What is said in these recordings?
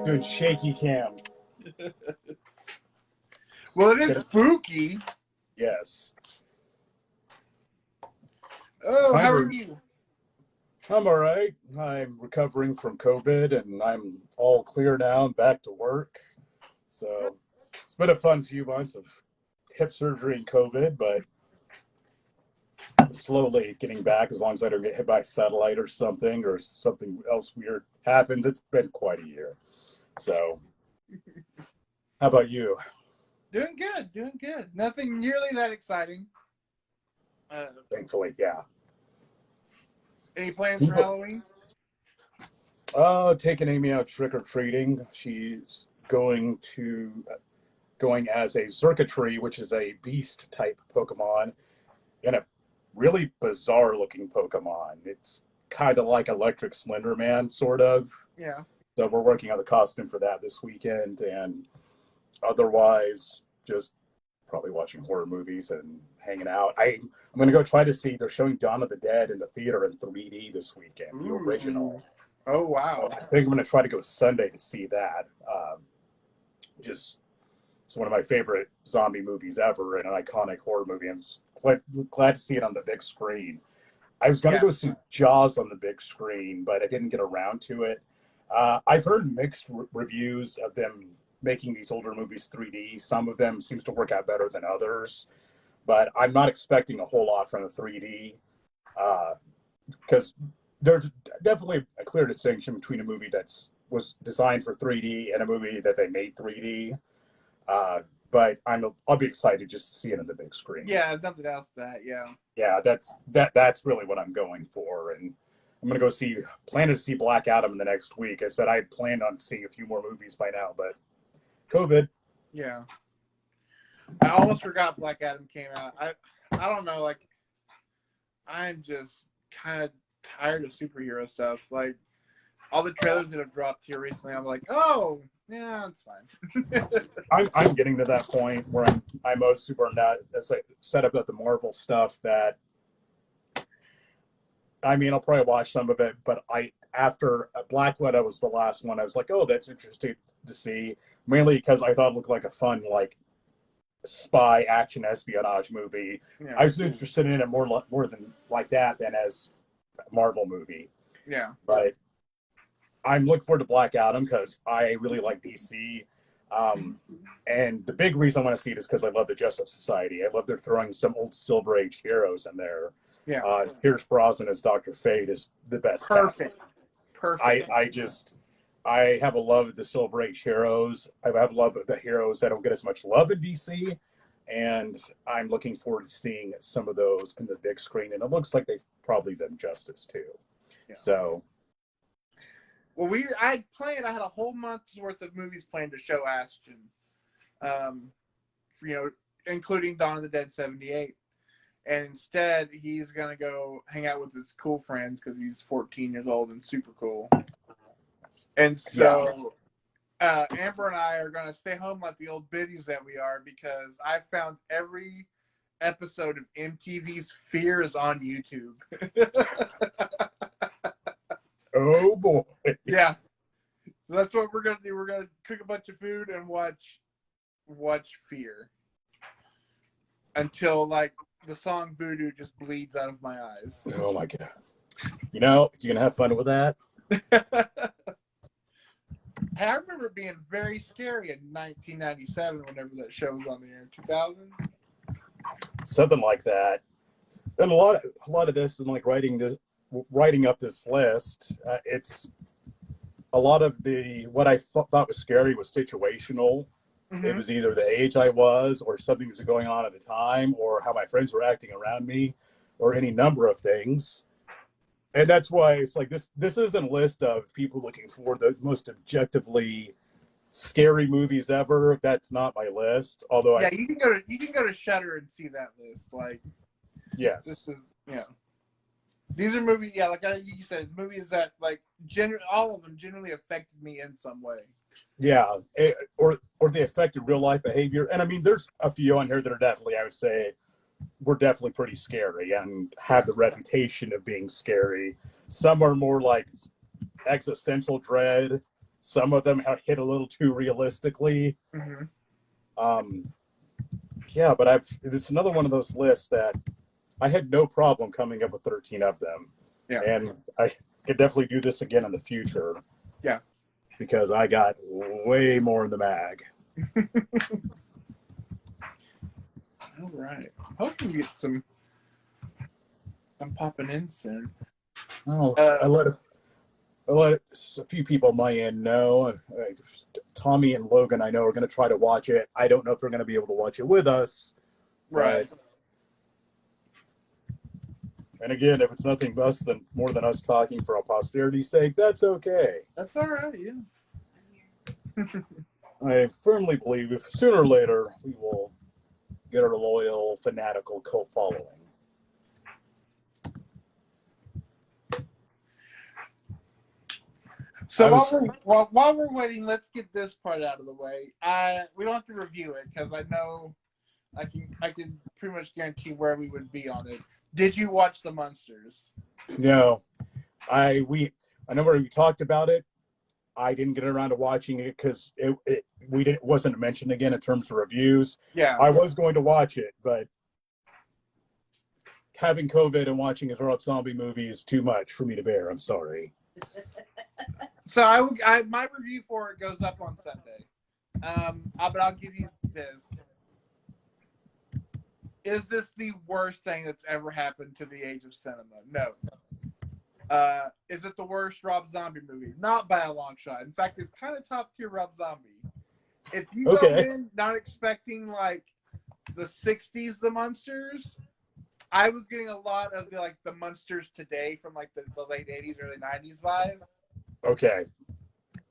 Doing shaky cam. Well, it is spooky. Yes. Oh, how are you? I'm all right. I'm recovering from COVID, and I'm all clear now. I'm back to work. So it's been a fun few months of hip surgery and COVID, but I'm slowly getting back as long as I don't get hit by a satellite or something else weird happens. It's been quite a year. So how about you? Doing good. Nothing nearly that exciting. Thankfully, yeah. Any plans for Halloween? Taking Amy out trick-or-treating. She's going as a Zerkatry, which is a beast-type Pokemon, and a really bizarre-looking Pokemon. It's kind of like Electric Slender Man, sort of. Yeah. So we're working on the costume for that this weekend, and otherwise, just probably watching horror movies and hanging out. I'm going to go try to see, they're showing Dawn of the Dead in the theater in 3D this weekend, the original. Oh, wow. I think I'm going to try to go Sunday to see that. It's one of my favorite zombie movies ever and an iconic horror movie. I'm glad to see it on the big screen. I was going to go see Jaws on the big screen, but I didn't get around to it. I've heard mixed reviews of them making these older movies 3D. Some of them seems to work out better than others, but I'm not expecting a whole lot from the 3D because there's definitely a clear distinction between a movie was designed for 3D and a movie that they made 3D. But I'll be excited just to see it on the big screen. Yeah, nothing else that. Yeah. Yeah, that's really what I'm going for, and I'm gonna plan to see Black Adam in the next week. I said I had planned on seeing a few more movies by now, but COVID. Yeah. I almost forgot Black Adam came out. I don't know, like I'm just kind of tired of superhero stuff. Like all the trailers that have dropped here recently, I'm like, oh yeah, it's fine. I'm getting to that point where I'm most super not set up at the Marvel stuff that I'll probably watch some of it, but after Black Widow was the last one, I was like, oh, that's interesting to see, mainly because I thought it looked like a fun, like, spy action espionage movie. Yeah. I was interested in it more than like that than as a Marvel movie. Yeah. But I'm looking forward to Black Adam because I really like DC. And the big reason I want to see it is because I love the Justice Society. I love they're throwing some old Silver Age heroes in there. Yeah. Pierce Brosnan as Dr. Fate is the best. Perfect. I have a love of the Silver Age heroes. I have a love of the heroes that don't get as much love in DC. And I'm looking forward to seeing some of those in the big screen. And it looks like they've probably done justice too. Yeah. So. Well, I had a whole month's worth of movies planned to show Ashton. Including Dawn of the Dead 78. And instead, he's going to go hang out with his cool friends because he's 14 years old and super cool. And so Amber and I are going to stay home like the old biddies that we are because I found every episode of MTV's Fear is on YouTube. Oh, boy. Yeah. So that's what we're going to do. We're going to cook a bunch of food and watch Fear. Until, like, the song Voodoo just bleeds out of my eyes. Oh, my God. You know, you're going to have fun with that? I remember it being very scary in 1997 whenever that show was on the air. 2000? Something like that. And a lot of this and like writing up this list, it's a lot of what I thought was scary was situational. Mm-hmm. It was either the age I was or something was going on at the time or how my friends were acting around me or any number of things. And that's why it's like this isn't a list of people looking for the most objectively scary movies ever. That's not my list. Although you can go to Shudder and see that list. Like, yes, this is these are movies. Yeah, like you said, movies that like all of them generally affected me in some way. Yeah, or they affected real life behavior. And I mean, there's a few on here that are definitely, I would say, were definitely pretty scary and had the reputation of being scary. Some are more like existential dread. Some of them have hit a little too realistically. Mm-hmm. Yeah, but this is another one of those lists that I had no problem coming up with 13 of them. Yeah. And I could definitely do this again in the future. Yeah. Because I got way more in the mag. All right. Hoping you get some popping in soon. Oh, I let a few people on my end know. Tommy and Logan, I know, are going to try to watch it. I don't know if they're going to be able to watch it with us. Right. And again, if it's nothing less than more than us talking for our posterity's sake, that's okay. That's all right. Yeah. I firmly believe if sooner or later we will get our loyal, fanatical cult following. So while we're waiting, let's get this part out of the way. We don't have to review it because I know I can pretty much guarantee where we would be on it. Did you watch The Munsters? No, I know where we talked about it. I didn't get around to watching it because it wasn't mentioned again in terms of reviews. Yeah, I was going to watch it, but having COVID and watching a Rob Zombie movie is too much for me to bear. I'm sorry. So my review for it goes up on Sunday. But I'll give you this. Is this the worst thing that's ever happened to the age of cinema? No. Is it the worst Rob Zombie movie? Not by a long shot. In fact, it's kind of top tier Rob Zombie. If you go in not expecting like the 60s The Munsters, I was getting a lot of the Munsters today from like the late 80s, early 90s vibe. Okay.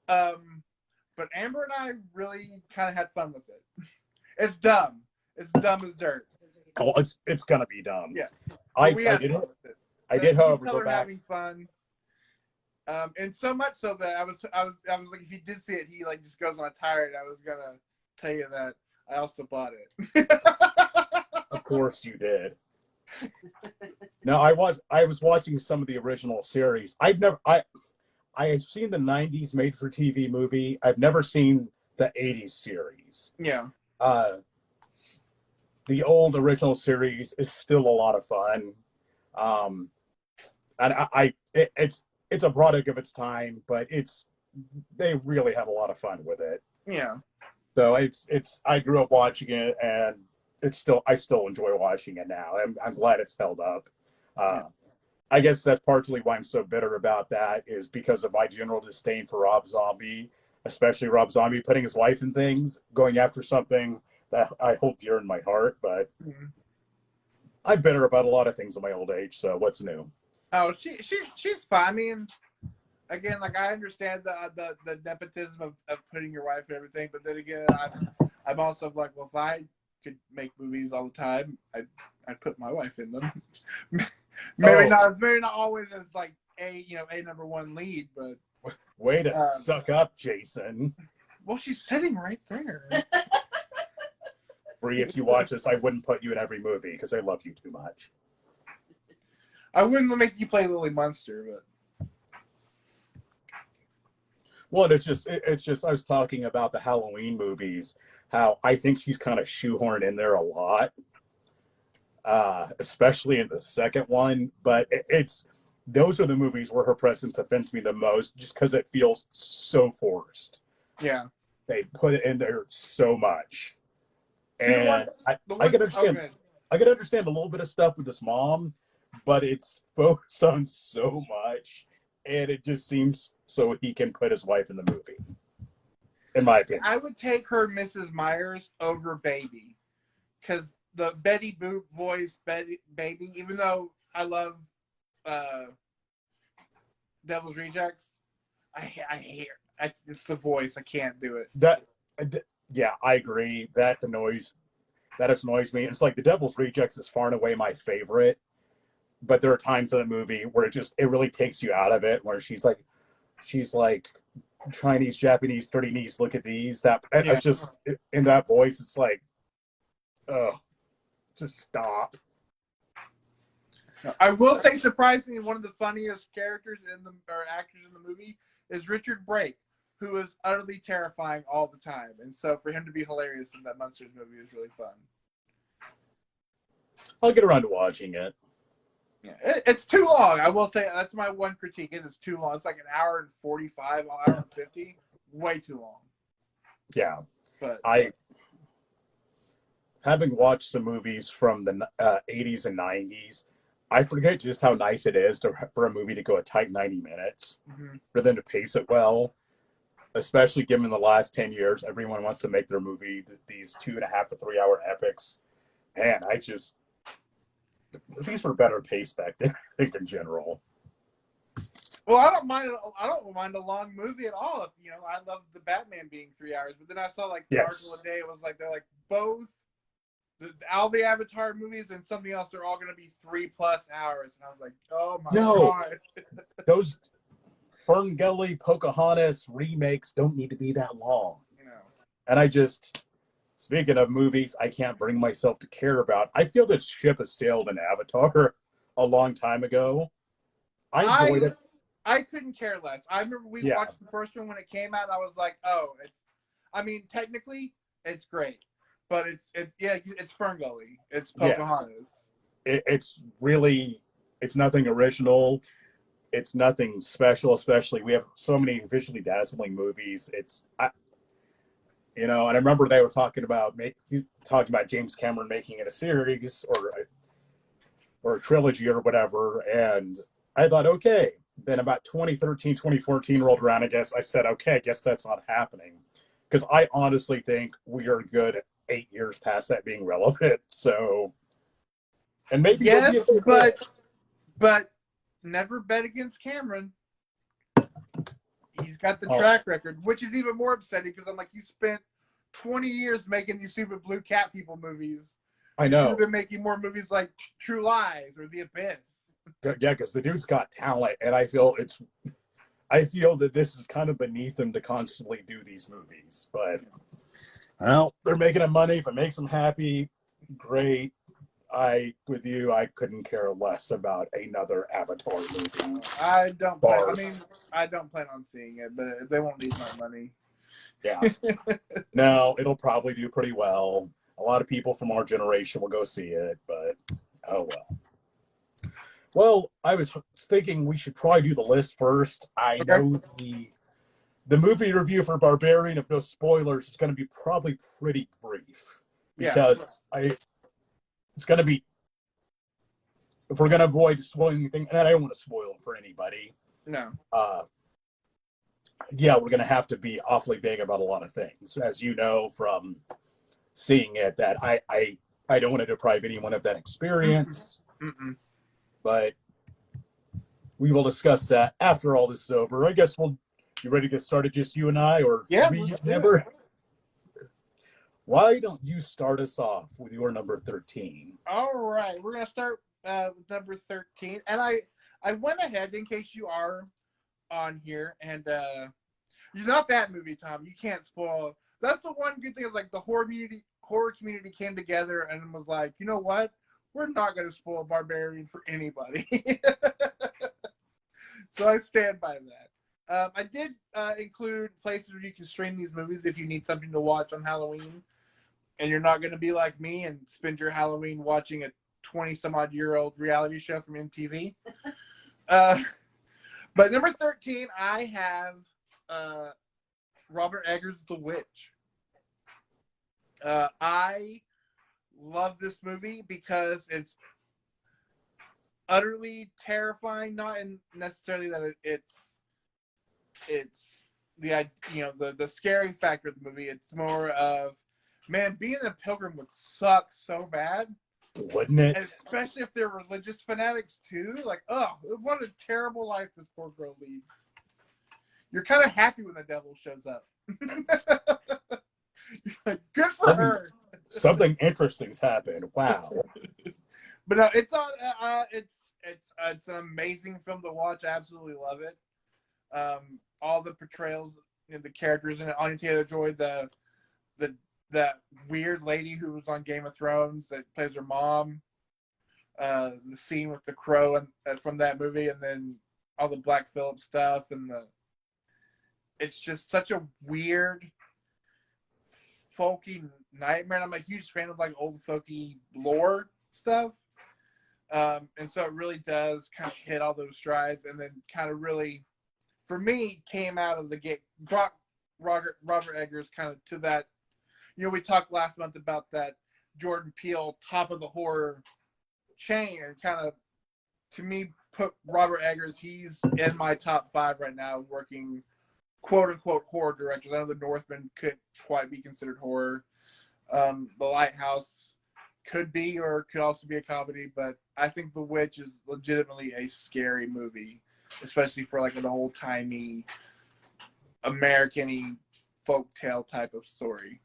But Amber and I really kind of had fun with it. It's dumb. It's dumb as dirt. Oh, it's gonna be dumb. Yeah. I did, however, go back. Having fun. And so much so that I was like, if he did see it, he like just goes on a tirade. I was gonna tell you that I also bought it. Of course you did. No, I was watching some of the original series. I have seen the 90s made for TV movie. I've never seen the 80s series. Yeah. The old original series is still a lot of fun. And it's a product of its time, but they really have a lot of fun with it. Yeah. So I grew up watching it, and I still enjoy watching it now. I'm glad it's held up. I guess that's partially why I'm so bitter about that, is because of my general disdain for Rob Zombie, especially Rob Zombie putting his wife in things, going after something that I hold dear in my heart. But I'm bitter about a lot of things in my old age. So what's new? Oh, she's fine. I mean, again, like I understand the nepotism of putting your wife and everything, but then again, I'm also like, well, if I could make movies all the time, I'd put my wife in them. maybe not always as like a number one lead, but way to suck up, Jason. Well, she's sitting right there. Bree, if you watch this, I wouldn't put you in every movie because I love you too much. I wouldn't make you play Lily Munster, but well, it's just I was talking about the Halloween movies, how I think she's kind of shoehorned in there a lot, especially in the second one. But those are the movies where her presence offends me the most, just because it feels so forced. Yeah, they put it in there so much, and I can understand. Okay. I can understand a little bit of stuff with this mom, but it's focused on so much, and it just seems so he can put his wife in the movie. In my opinion, I would take her Mrs. Myers over Baby, because the Betty Boop voice, Baby. Even though I love Devil's Rejects, I hate it's the voice. I can't do it. Yeah, I agree. That annoys me. It's like the Devil's Rejects is far and away my favorite, but there are times in the movie where it really takes you out of it, where she's like Chinese, Japanese, dirty knees, look at these. It's just in that voice, it's like, oh, just stop. I will say, surprisingly, one of the funniest characters or actors in the movie is Richard Brake, who is utterly terrifying all the time. And so for him to be hilarious in that Monsters movie is really fun. I'll get around to watching it. Yeah, it's too long. I will say that's my one critique. It is too long. It's like an hour and 45, an hour and 50. Way too long. Yeah. But having watched some movies from the 80s and 90s, I forget just how nice it is for a movie to go a tight 90 minutes, for them to pace it well, especially given the last 10 years, everyone wants to make their movie these 2.5 to 3 hour epics. And movies were better paced back then, I think, in general. Well, I don't mind a long movie at all. If, I love the Batman being 3 hours, but then I saw like the article today. It was like they're like both all the Avatar movies and something else are all going to be 3+ hours, and I was like, oh my god, those Ferngully Pocahontas remakes don't need to be that long. And speaking of movies I can't bring myself to care about, I feel that ship has sailed in Avatar a long time ago. I enjoyed it. I couldn't care less. I remember we watched the first one when it came out, and I was like, oh, technically, it's great. But it's Ferngully. It's Pocahontas. Yes. It's nothing original. It's nothing special, especially we have so many visually dazzling movies. And I remember they were talking about James Cameron making it a series or a trilogy or whatever. And I thought, okay. Then about 2013, 2014 rolled around, I said, okay, I guess that's not happening. Because I honestly think we are good 8 years past that being relevant. So, and maybe yes, but never bet against Cameron. He's got the track record, which is even more upsetting because I'm like, you spent 20 years making these stupid Blue Cat People movies. I know. You've been making more movies like True Lies or The Abyss. Yeah, because the dude's got talent, and I feel that this is kind of beneath him to constantly do these movies. But they're making him money. If it makes them happy, great. I couldn't care less about another Avatar movie. I don't plan on seeing it, but they won't need my money. Yeah. No, it'll probably do pretty well. A lot of people from our generation will go see it, but oh well. Well, I was thinking we should probably do the list first. I know the movie review for Barbarian, if no spoilers, is going to be probably pretty brief. Because it's going to be, if we're going to avoid spoiling anything, and I don't want to spoil it for anybody. No. We're going to have to be awfully vague about a lot of things. As you know from seeing it, that I don't want to deprive anyone of that experience. Mm-mm. But we will discuss that after all this is over. I guess you ready to get started, just you and I? Or never? Why don't you start us off with your number 13? All right. We're going to start with number 13. And I went ahead, in case you are on here, and you're not that movie, Tom. You can't spoil. That's the one good thing is like the horror community came together and was like, you know what? We're not going to spoil Barbarian for anybody. So I stand by that. I did include places where you can stream these movies if you need something to watch on Halloween. And you're not going to be like me and spend your Halloween watching a 20-some-odd-year-old reality show from MTV. But number 13, I have Robert Eggers' The Witch. I love this movie because it's utterly terrifying, not in necessarily that it's the scary factor of the movie. It's more of, man, being a pilgrim would suck so bad. Wouldn't it? And especially if they're religious fanatics too. Like, oh, what a terrible life this poor girl leads. You're kind of happy when the devil shows up. Like, good for her. Something interesting's happened. Wow. But no, it's an amazing film to watch. I absolutely love it. All the portrayals and the characters in it. Anya Taylor-Joy, that weird lady who was on Game of Thrones that plays her mom. the scene with the crow and from that movie, and then all the Black Phillip stuff, and it's just such a weird, folky nightmare. And I'm a huge fan of like old folky lore stuff, and so it really does kind of hit all those strides, and then kind of really, for me, came out of the gate. Brought Robert Eggers kind of to that. We talked last month about that Jordan Peele top of the horror chain, and kind of, to me, put Robert Eggers, he's in my top 5 right now, working quote unquote horror directors. I know The Northman could quite be considered horror. The Lighthouse could be, or could also be a comedy, but I think The Witch is legitimately a scary movie, especially for like an old timey American-y folktale type of story.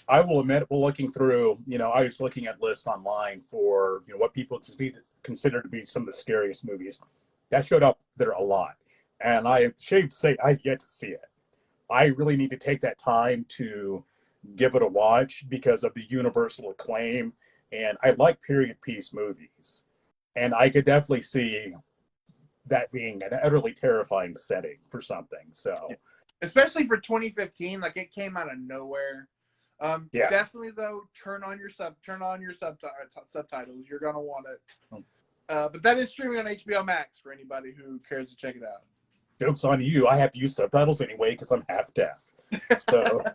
I will admit, well, looking through, I was looking at lists online for, what people consider to be some of the scariest movies. That showed up there a lot. And I am ashamed to say I've yet to see it. I really need to take that time to give it a watch because of the universal acclaim. And I like period piece movies. And I could definitely see that being an utterly terrifying setting for something. So, especially for 2015, like it came out of nowhere. Yeah. Definitely though, turn on your subtitles. You're gonna want it. But that is streaming on HBO Max for anybody who cares to check it out. Joke's on you. I have to use subtitles anyway because I'm half deaf. So,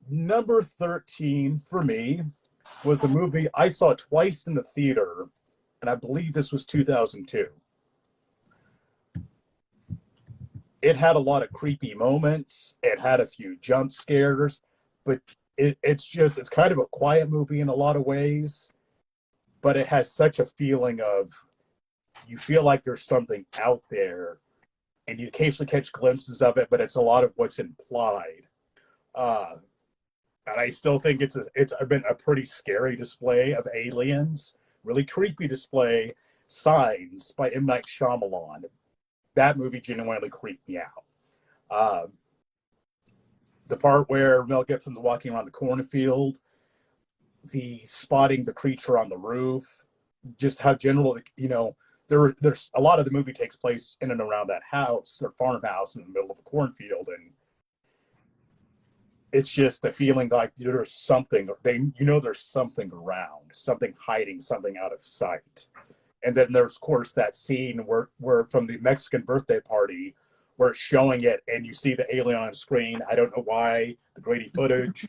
number 13 for me was a movie I saw twice in the theater, and I believe this was 2002. It had a lot of creepy moments. It had a few jump scares, but it's kind of a quiet movie in a lot of ways, but it has such a feeling of, you feel like there's something out there, and you occasionally catch glimpses of it, but it's a lot of what's implied. And I still think it's been a pretty scary display of aliens, really creepy display. Signs by M. Night Shyamalan. That movie genuinely creeped me out. The part where Mel Gibson's walking around the cornfield, the spotting the creature on the roof, just how general, there's a lot of the movie takes place in and around that house or farmhouse in the middle of a cornfield, and it's just the feeling like there's something, there's something around, something hiding, something out of sight. And then there's, of course, that scene where from the Mexican birthday party, where it's showing it and you see the alien on screen. I don't know why, the grainy footage.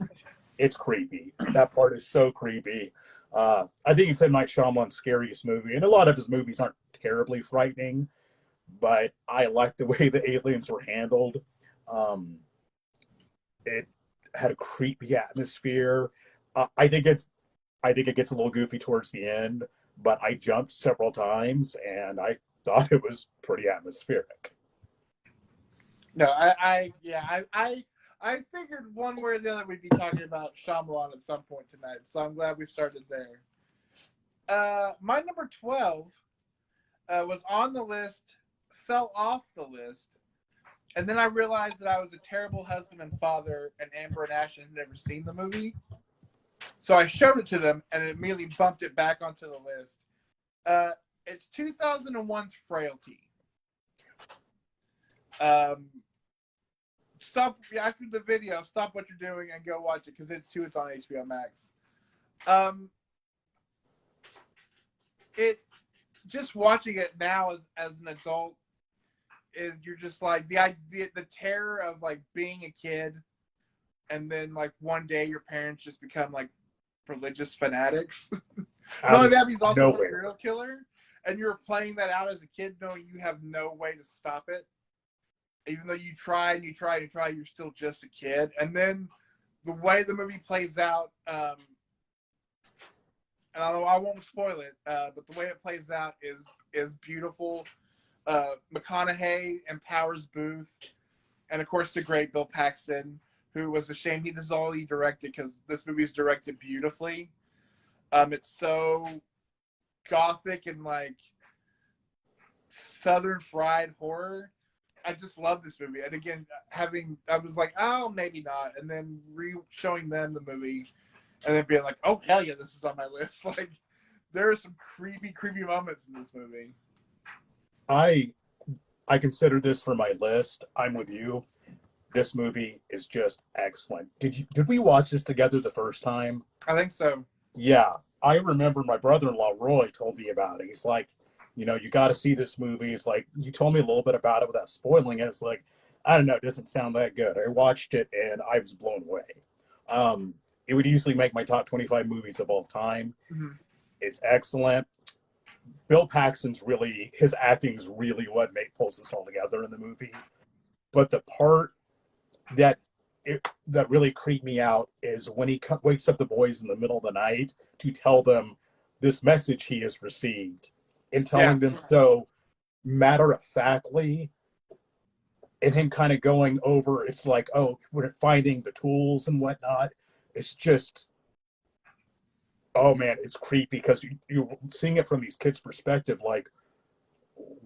It's creepy. That part is so creepy. I think it's M. Night Shyamalan's scariest movie. And a lot of his movies aren't terribly frightening, but I like the way the aliens were handled. It had a creepy atmosphere. I think it gets a little goofy towards the end, but I jumped several times and I thought it was pretty atmospheric. No, I figured one way or the other we'd be talking about Shyamalan at some point tonight, so I'm glad we started there. My number 12 was on the list, fell off the list, and then I realized that I was a terrible husband and father, and Amber and Ashton had never seen the movie. So I showed it to them, and it immediately bumped it back onto the list. It's 2001's Frailty. Stop after the video. Stop what you're doing and go watch it because it's on HBO Max. It just watching it now as an adult is, you're just like the terror of like being a kid, and then like one day your parents just become like religious fanatics. Not only that, he's also a serial killer, and you're playing that out as a kid knowing you have no way to stop it. Even though you try and you try and try, you're still just a kid. And then the way the movie plays out, and I won't spoil it, but the way it plays out is beautiful. McConaughey empowers Booth, and of course the great Bill Paxton, who was ashamed this is all he directed, because this movie is directed beautifully. It's so gothic and like Southern fried horror, I just love this movie. And again, I was like, oh, maybe not. And then showing them the movie and then being like, oh, hell yeah, this is on my list. Like, there are some creepy, creepy moments in this movie. I consider this for my list. I'm with you. This movie is just excellent. Did we watch this together the first time? I think so. Yeah. I remember my brother-in-law Roy told me about it. He's like, you got to see this movie. It's like, you told me a little bit about it without spoiling it. It's like, I don't know, it doesn't sound that good. I watched it and I was blown away. It would easily make my top 25 movies of all time. Mm-hmm. It's excellent. Bill Paxton's his acting's really what pulls this all together in the movie. But the part that really creeped me out is when he wakes up the boys in the middle of the night to tell them this message he has received, and telling them so matter-of-factly, and him kind of going over, it's like, oh, we're finding the tools and whatnot. It's just, oh man, it's creepy because you're seeing it from these kids' perspective, like,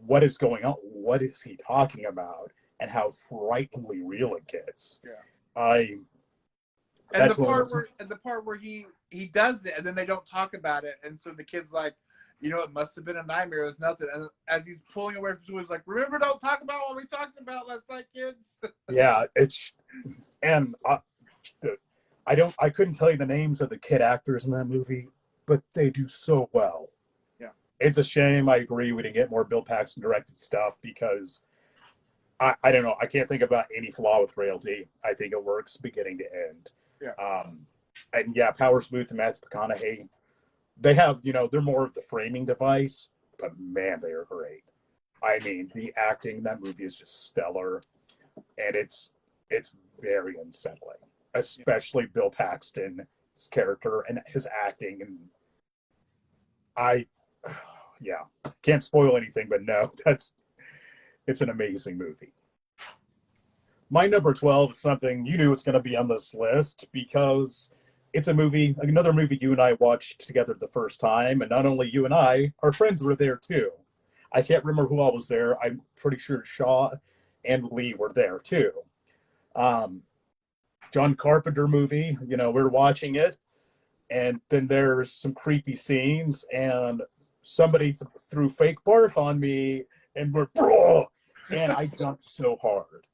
what is going on? What is he talking about? And how frighteningly real it gets. Yeah. And the part where he does it and then they don't talk about it, and so the kid's like, it must have been a nightmare. It was nothing. And as he's pulling away from school, he's like, remember, don't talk about what we talked about last night, kids. Yeah, I couldn't tell you the names of the kid actors in that movie, but they do so well. Yeah. It's a shame, I agree, we didn't get more Bill Paxton directed stuff because I don't know, I can't think about any flaw with Frailty. I think it works beginning to end. Yeah. And yeah, Powers Booth and Matthew McConaughey, they have, they're more of the framing device, but man, they are great. I mean, the acting in that movie is just stellar, and it's very unsettling, especially Bill Paxton's character and his acting. And can't spoil anything, but no, it's an amazing movie. My number 12 is something you knew it's going to be on this list because it's another movie you and I watched together the first time. And not only you and I, our friends were there too. I can't remember who all was there. I'm pretty sure Shaw and Lee were there too. John Carpenter movie, we're watching it. And then there's some creepy scenes and somebody threw fake barf on me and we're, bro, and I jumped so hard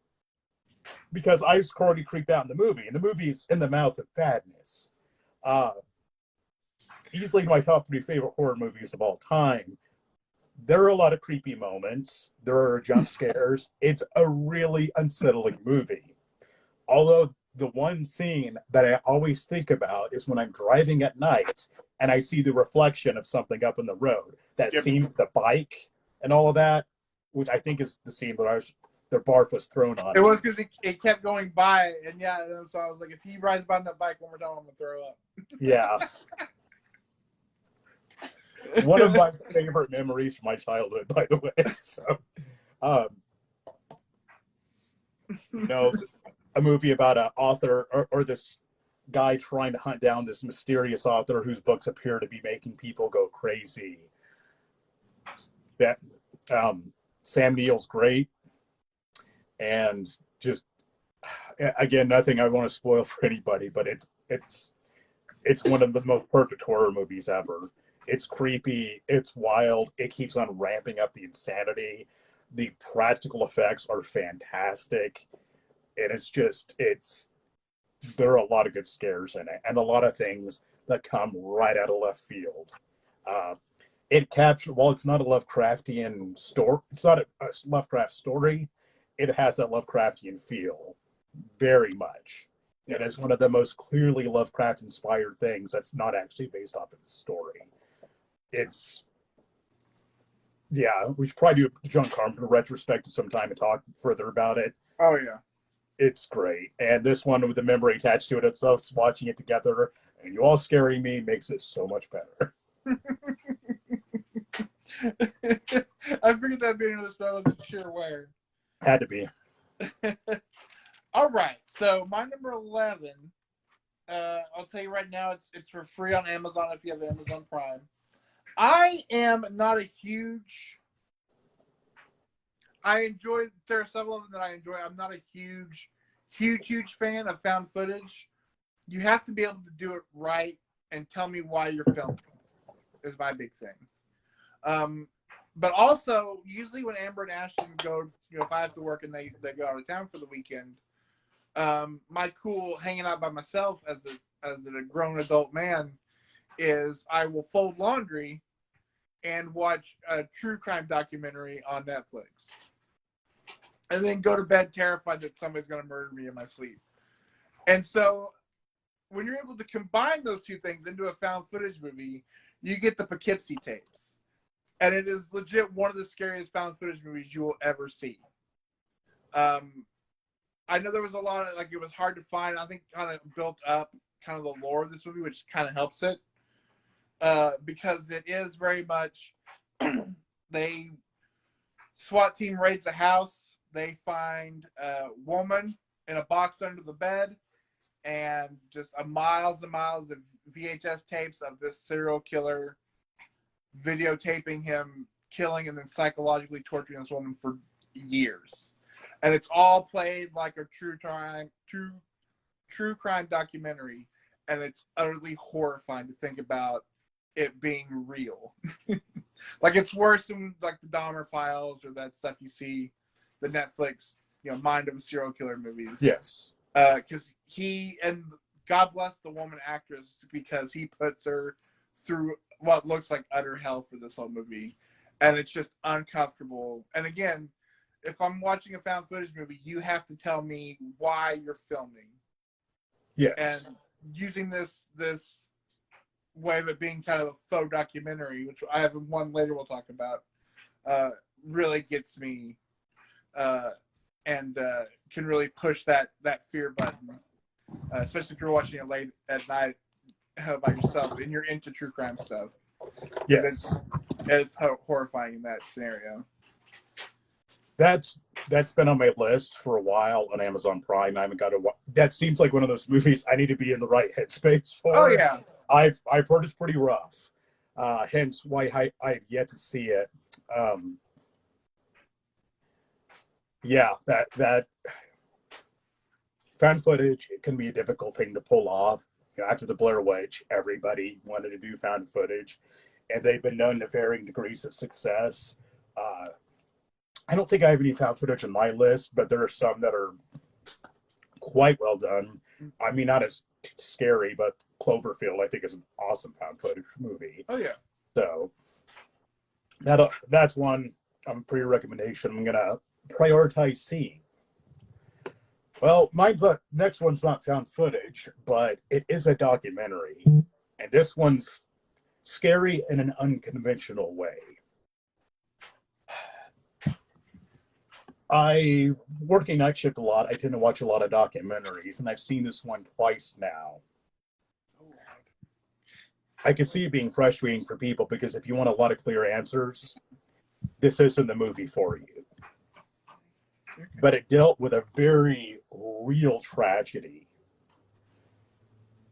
because I was already creeped out in the movie, and the movie's in the mouth of badness. Easily my top 3 favorite horror movies of all time. There are a lot of creepy moments. There are jump scares. It's a really unsettling movie. Although the one scene that I always think about is when I'm driving at night and I see the reflection of something up in the road. That scene with the bike and all of that, which I think is the scene where their barf was thrown on. It was because it kept going by, and so I was like, if he rides by on that bike one more time, I'm gonna throw up. Yeah. One of my favorite memories from my childhood, by the way. So, a movie about an author or this guy trying to hunt down this mysterious author whose books appear to be making people go crazy. That Sam Neill's great, and just again, nothing I want to spoil for anybody, but it's one of the most perfect horror movies ever. It's creepy, it's wild, it keeps on ramping up the insanity. The practical effects are fantastic, and there are a lot of good scares in it, and a lot of things that come right out of left field. It captures, while it's not a Lovecraftian story, it's not a Lovecraft story, it has that Lovecraftian feel very much. It is one of the most clearly Lovecraft-inspired things that's not actually based off of the story. We should probably do a John Carpenter retrospective sometime and talk further about it. Oh, yeah. It's great. And this one with the memory attached to it itself, watching it together, and you all scaring me makes it so much better. I figured that'd be another spell. I wasn't sure where. Had to be. All right. So my number 11, I'll tell you right now, it's for free on Amazon if you have Amazon Prime. I am not a huge I enjoy. There are several of them that I enjoy. I'm not a huge fan of found footage. You have to be able to do it right and tell me why you're filming. Is my big thing. But also, usually when Amber and Ashton go, if I have to work and they go out of town for the weekend, my cool hanging out by myself as a grown adult man is I will fold laundry and watch a true crime documentary on Netflix. And then go to bed terrified that somebody's going to murder me in my sleep. And so when you're able to combine those two things into a found footage movie, you get the Poughkeepsie tapes. And it is legit one of the scariest found footage movies you will ever see. I know there was a lot of, it was hard to find. I think kind of built up kind of the lore of this movie, which kind of helps it. Because it is very much, SWAT team raids a house. They find a woman in a box under the bed and just miles and miles of VHS tapes of this serial killer videotaping him killing and then psychologically torturing this woman for years. And it's all played like a true crime documentary. And it's utterly horrifying to think about it being real. It's worse than the Dahmer Files or that stuff you see, the Netflix, Mind of a Serial Killer movies. Yes. Because and God bless the woman actress, because he puts her through what looks like utter hell for this whole movie. And it's just uncomfortable. And again, if I'm watching a found footage movie, you have to tell me why you're filming. Yes. And using this way of it being kind of a faux documentary, which I have one later we'll talk about, really gets me and can really push that fear button, especially if you're watching it late at night by yourself and you're into true crime stuff. Yes. It's horrifying in that scenario. That's been on my list for a while on Amazon Prime. I haven't got to watch. That seems like one of those movies I need to be in the right headspace for. Oh yeah, I've heard it's pretty rough. Hence why I've yet to see it. Yeah, that found footage, it can be a difficult thing to pull off. After the Blair Witch, everybody wanted to do found footage, and they've been known to varying degrees of success. I don't think I have any found footage on my list, but there are some that are quite well done. I mean, not as scary, but Cloverfield, I think, is an awesome found footage movie. Oh yeah. So that's one pre-recommendation I'm gonna prioritize seeing. Well, next one's not found footage, but it is a documentary, and this one's scary in an unconventional way. I working night shift a lot. I tend to watch a lot of documentaries, and I've seen this one twice now. I can see it being frustrating for people because if you want a lot of clear answers, this isn't the movie for you. But it dealt with a very real tragedy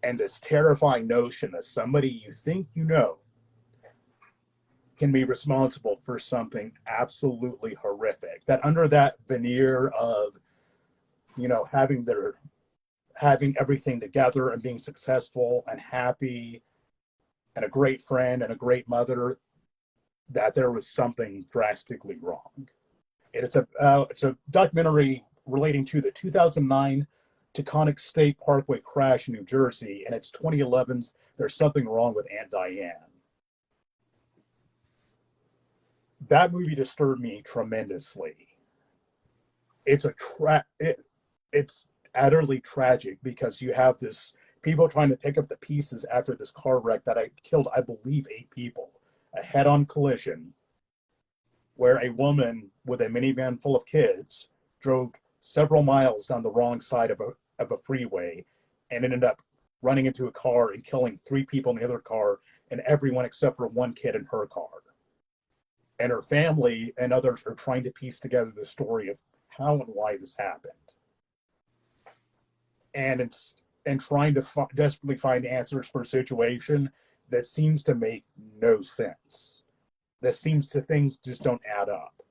and this terrifying notion that somebody you think you know can be responsible for something absolutely horrific. That under that veneer of, having everything together and being successful and happy and a great friend and a great mother, that there was something drastically wrong. It's a documentary relating to the 2009 Taconic State Parkway crash in New Jersey, and it's 2011's There's Something Wrong with Aunt Diane. That movie disturbed me tremendously. It's it's utterly tragic because you have this people trying to pick up the pieces after this car wreck that killed, I believe, 8 people. A head-on collision where a woman with a minivan full of kids drove several miles down the wrong side of a freeway and ended up running into a car and killing 3 people in the other car and everyone except for one kid in her car. And her family and others are trying to piece together the story of how and why this happened. And trying to desperately find answers for a situation that seems to make no sense. Things just don't add up.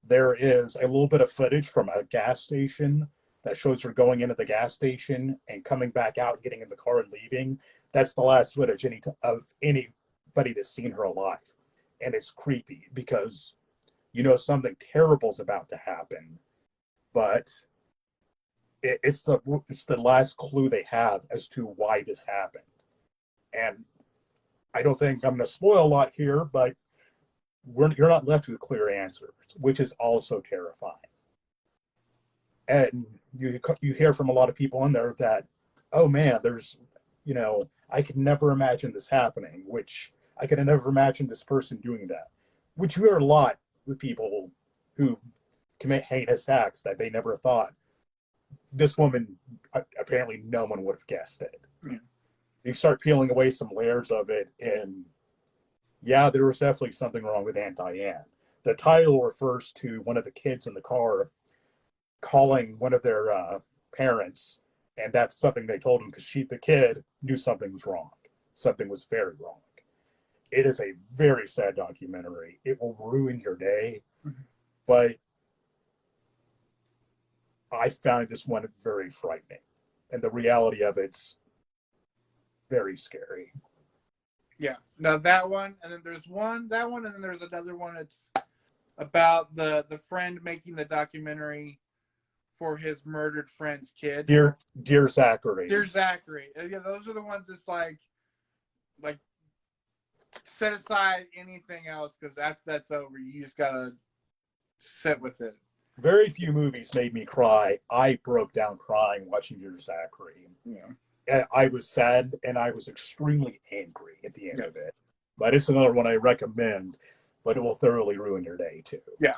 There is a little bit of footage from a gas station that shows her going into the gas station and coming back out, getting in the car and leaving. That's the last footage of anybody that's seen her alive. And it's creepy because you know something terrible is about to happen, but it's the last clue they have as to why this happened. And I don't think I'm going to spoil a lot here, but you're not left with clear answers, which is also terrifying. And you hear from a lot of people in there that, oh man, there's, I could never imagine this happening, which I could never imagine this person doing that, which you hear a lot with people who commit heinous acts that they never thought. This woman, apparently no one would have guessed it. Yeah. You start peeling away some layers of it, and yeah, there was definitely something wrong with Aunt Diane. The title refers to one of the kids in the car calling one of their parents, and that's something they told him because the kid knew something was wrong. Something was very wrong. It is a very sad documentary. It will ruin your day, but I found this one very frightening, and the reality of it's very scary. Yeah. Now that one, and then there's that one, and then there's another one. It's about the friend making the documentary for his murdered friend's kid. Dear Zachary. Dear Zachary. Yeah, those are the ones that's like set aside anything else because that's over. You just gotta sit with it. Very few movies made me cry. I broke down crying watching Dear Zachary. Yeah. And I was sad and I was extremely angry at the end of it. But it's another one I recommend, but it will thoroughly ruin your day too. Yeah.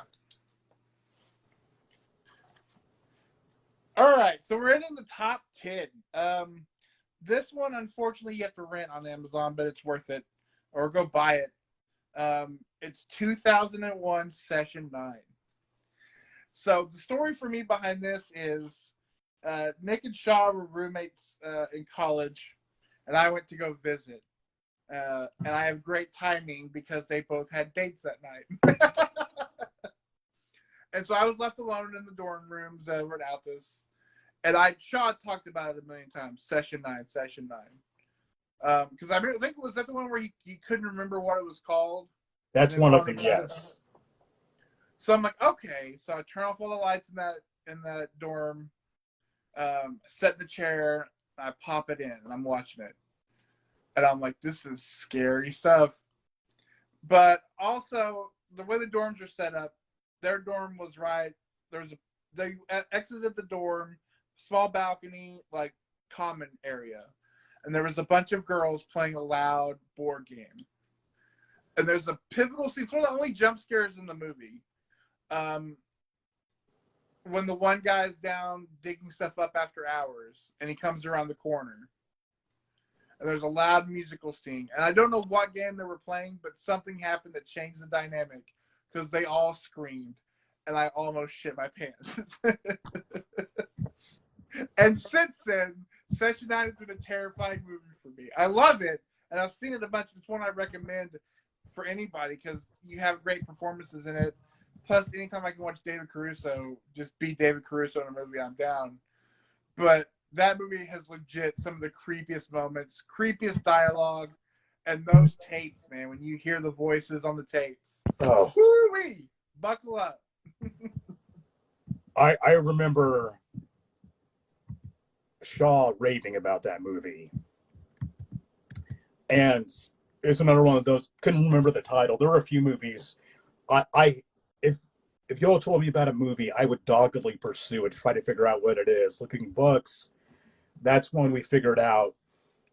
All right, so we're in the top 10. This one, unfortunately, you have to rent on Amazon, but it's worth it. Or go buy it. It's 2001 Session 9. So the story for me behind this is Nick and Shaw were roommates in college, and I went to go visit. And I have great timing because they both had dates that night. And so I was left alone in the dorm rooms over at Altus. And Shaw talked about it a million times. Session 9. Because I think was that the one where you couldn't remember what it was called? That's one of them, yes. So I'm like, okay. So I turn off all the lights in that dorm, set in the chair, I pop it in, and I'm watching it. And I'm like, this is scary stuff. But also, the way the dorms are set up, their dorm was right. They exited the dorm, small balcony, like common area. And there was a bunch of girls playing a loud board game. And there's a pivotal scene. It's one of the only jump scares in the movie. When the one guy's down digging stuff up after hours, and he comes around the corner. And there's a loud musical sting. And I don't know what game they were playing, but something happened that changed the dynamic because they all screamed. And I almost shit my pants. And since then, Session 9 has been a terrifying movie for me. I love it, and I've seen it a bunch. It's one I recommend for anybody because you have great performances in it. Plus, anytime I can watch David Caruso, just be David Caruso in a movie, I'm down. But that movie has legit some of the creepiest moments, creepiest dialogue, and those tapes, man, when you hear the voices on the tapes. Oh. Woo-wee! Buckle up. I remember Shaw raving about that movie. And it's another one of those, couldn't remember the title. There were a few movies. If y'all told me about a movie, I would doggedly pursue it to try to figure out what it is. Looking books, that's one we figured out.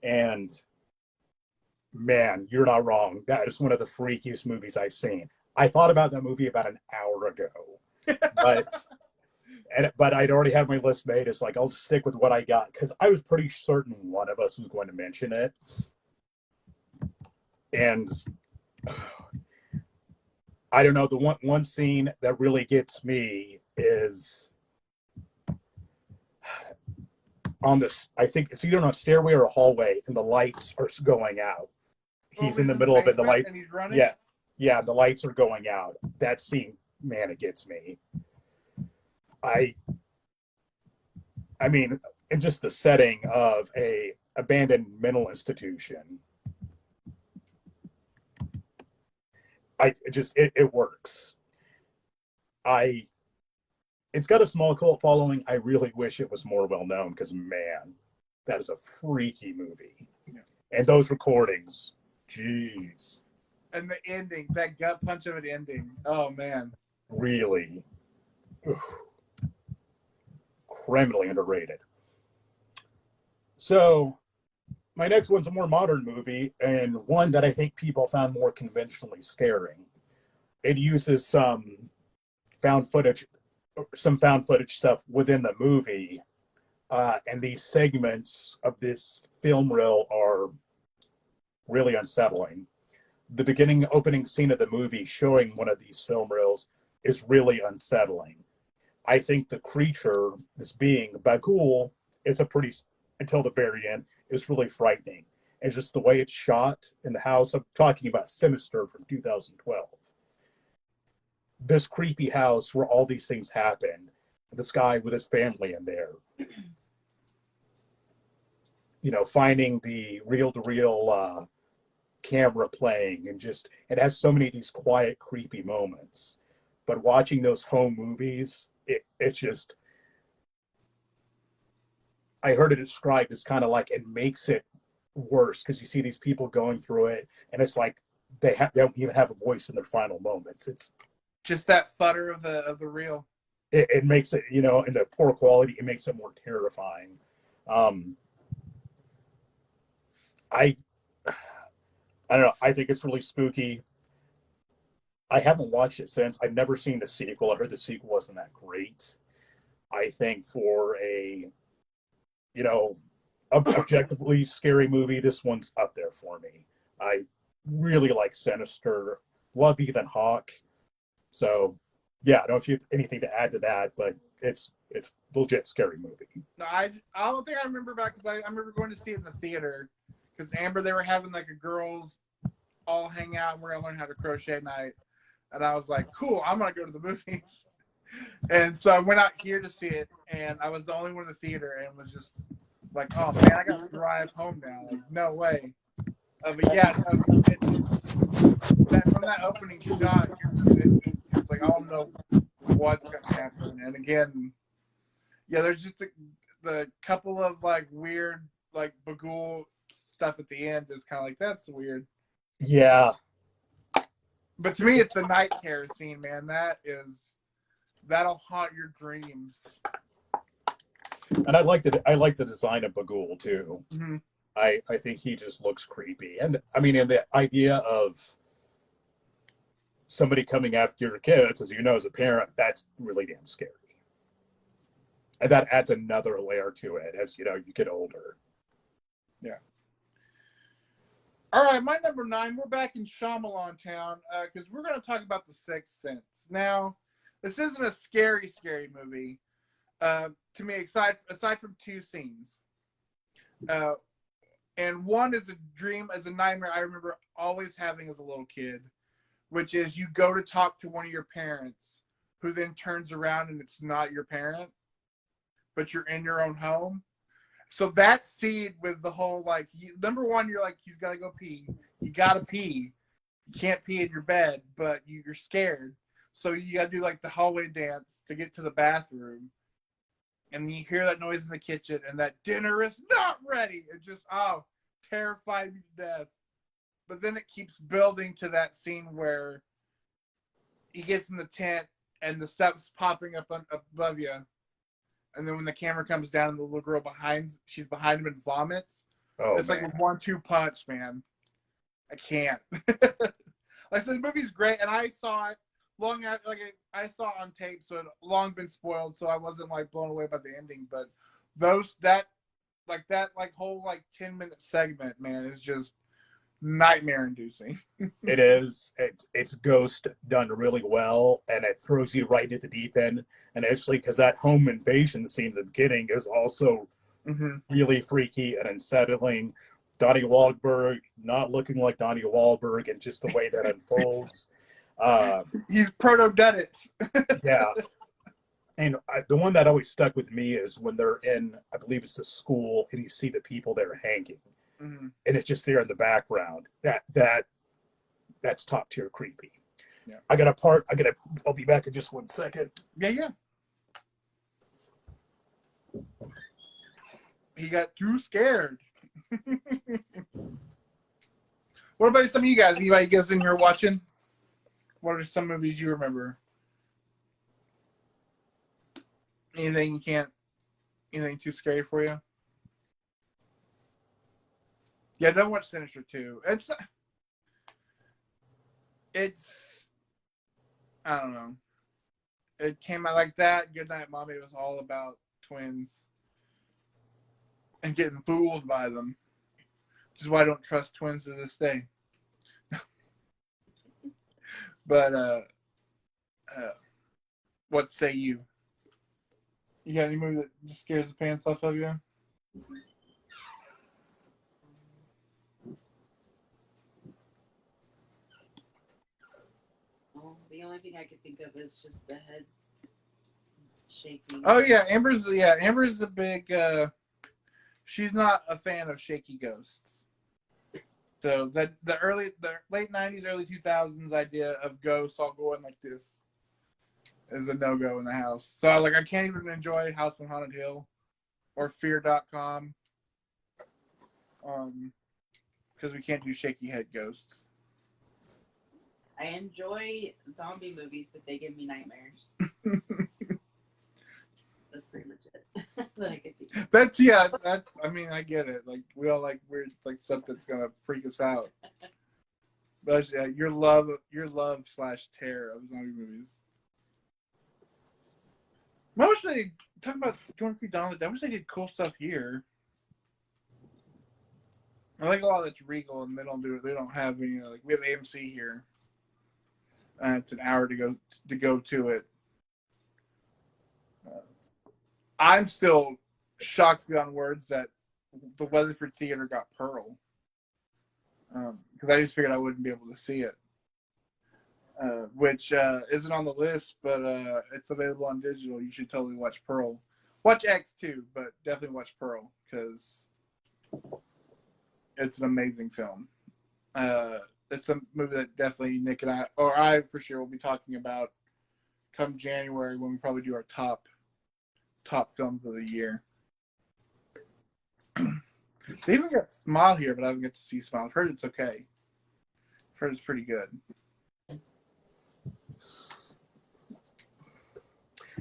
And man, you're not wrong. That is one of the freakiest movies I've seen. I thought about that movie about an hour ago. But I'd already had my list made. It's like, I'll just stick with what I got because I was pretty certain one of us was going to mention it. And I don't know, the one scene that really gets me is on this, I think it's either on a stairway or a hallway, and the lights are going out. He's in the middle of it. The light, and he's running? yeah, the lights are going out. That scene man, it gets me. I I mean, in just the setting of a abandoned mental institution, it works. I It's got a small cult following. I really wish it was more well known because man, that is a freaky movie. Yeah. And those recordings, jeez. And the ending, that gut punch of an ending. Oh man. Really. Oof, criminally underrated. So my next one's a more modern movie and one that I think people found more conventionally scaring. It uses found footage found footage stuff within the movie, and these segments of this film reel are really unsettling. The beginning opening scene of the movie showing one of these film reels is really unsettling. I think the creature, this being Bagul, is a pretty, until the very end, is really frightening. And just the way it's shot in the house. I'm talking about Sinister from 2012. This creepy house where all these things happen. This guy with his family in there. You know, finding the reel-to-reel camera playing, and just it has so many of these quiet, creepy moments. But watching those home movies, it's just, I heard it described as kind of like it makes it worse because you see these people going through it, and it's like they don't even have a voice in their final moments. It's just that flutter of the reel. It makes it, you know, in the poor quality, it makes it more terrifying. I I don't know. I think it's really spooky. I haven't watched it since. I've never seen the sequel. I heard the sequel wasn't that great. I think for a, you know, objectively scary movie, this one's up there for me. I really like Sinister. Love Ethan Hawke. So, yeah, I don't know if you have anything to add to that, but it's legit scary movie. No, I don't think I remember back because I remember going to see it in the theater because Amber, they were having like a girls all hang out and we're gonna learn how to crochet night, and I was like, cool, I'm gonna go to the movies. And so I went out here to see it, and I was the only one in the theater, and was just like, oh man, I gotta drive home now. Like, no way. But yeah, no, from that opening shot, it's like I don't know what's gonna happen. And again, yeah, there's just the couple of like weird like Bagul stuff at the end is kind of like, that's weird. Yeah. But to me, it's a night terror scene, man. That'll haunt your dreams. And I like the design of Bagul too. Mm-hmm. I think he just looks creepy. And I mean, and the idea of somebody coming after your kids, as you know, as a parent, that's really damn scary. And that adds another layer to it as, you know, you get older. Yeah. All right, my number 9, we're back in Shyamalan town because we're going to talk about The Sixth Sense. Now, this isn't a scary movie to me, aside from 2 scenes. And one is a dream, as a nightmare I remember always having as a little kid, which is you go to talk to one of your parents who then turns around and it's not your parent, but you're in your own home. So that scene with the whole, like, number one, you're like, he's got to go pee. You got to pee. You can't pee in your bed, but you're scared. So you got to do, like, the hallway dance to get to the bathroom. And then you hear that noise in the kitchen, and that dinner is not ready. It just, terrified me to death. But then it keeps building to that scene where he gets in the tent, and the stuff's popping up above you. And then when the camera comes down and the little girl she's behind him and vomits. Oh, it's man. Like a 1-2 punch, man. I can't. Like I said, the movie's great, and I saw it long after, like I saw it on tape, so it had long been spoiled, so I wasn't like blown away by the ending. But that whole like 10-minute segment, man, is just nightmare inducing. It is. It's Ghost done really well, and it throws you right into the deep end. And actually, because that home invasion scene at the beginning is also really freaky and unsettling. Donnie Wahlberg not looking like Donnie Wahlberg, and just the way that unfolds. He's proto done it. Yeah. And the one that always stuck with me is when they're in, I believe it's the school, and you see the people there hanging, Mm-hmm. and it's just there in the background. That's top tier creepy. Yeah. I'll be back in just 1 second. Yeah. He got too scared. What about some of you guys? Anybody guys in here watching? What are some movies you remember? Anything too scary for you? Yeah, don't watch Sinister 2. It's I don't know. It came out like that. Goodnight Mommy was all about twins and getting fooled by them. Which is why I don't trust twins to this day. But what say you? You got any movie that just scares the pants off of you? Well, the only thing I could think of is just the head shaking. Oh yeah, Amber's a big she's not a fan of shaky ghosts. So the late 90s, early 2000s idea of ghosts all going like this is a no-go in the house. So I can't even enjoy House on Haunted Hill or Fear.com because we can't do shaky head ghosts. I enjoy zombie movies, but they give me nightmares. That's pretty much it. That I could think of. That's I mean, I get it. Like we all like weird stuff that's gonna freak us out. But yeah, your love / terror of zombie movies. I wish they talk about going to see Dawn of the Dead. I wish they did cool stuff here. I like a lot that's Regal, and they don't do it. They don't have any we have AMC here. It's an hour to go to it. I'm still shocked beyond words that the Weatherford Theater got Pearl. Because I just figured I wouldn't be able to see it. Which isn't on the list, but it's available on digital. You should totally watch Pearl. Watch X too, but definitely watch Pearl because it's an amazing film. It's a movie that definitely Nick and I for sure will be talking about come January when we probably do our top films of the year. They even got Smile here, but I haven't got to see Smile. I've heard it's okay. I've heard it's pretty good.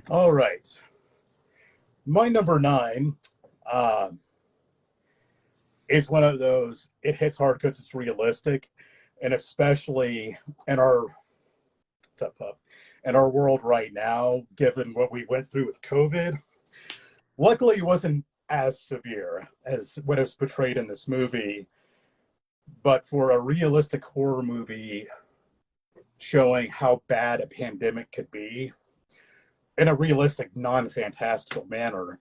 All right. My number 9 is one of those, it hits hard because it's realistic, and especially in our world right now, given what we went through with COVID. Luckily, it wasn't as severe as what is portrayed in this movie, but for a realistic horror movie showing how bad a pandemic could be in a realistic, non-fantastical manner,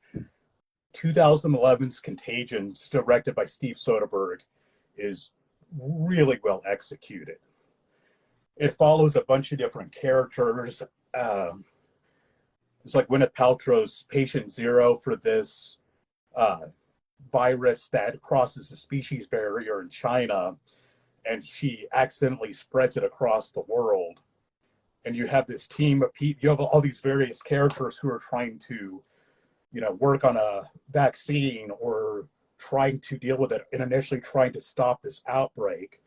2011's Contagion, directed by Steve Soderbergh, is really well executed. It follows a bunch of different characters. It's like Gwyneth Paltrow's patient zero for this virus that crosses the species barrier in China, and she accidentally spreads it across the world. And you have this team of people, you have all these various characters who are trying to, work on a vaccine or trying to deal with it and initially trying to stop this outbreak,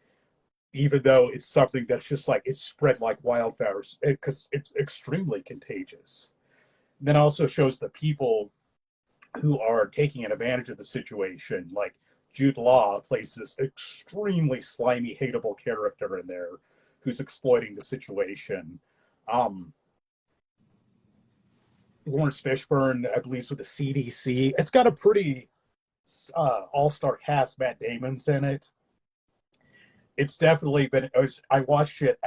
even though it's something that's just it's spread like wildfires because it's extremely contagious. And then also shows the people who are taking advantage of the situation. Like Jude Law plays this extremely slimy, hateable character in there who's exploiting the situation. Lawrence Fishburne, I believe, with the CDC. It's got a pretty all-star cast. Matt Damon's in it. It's definitely been. I watched it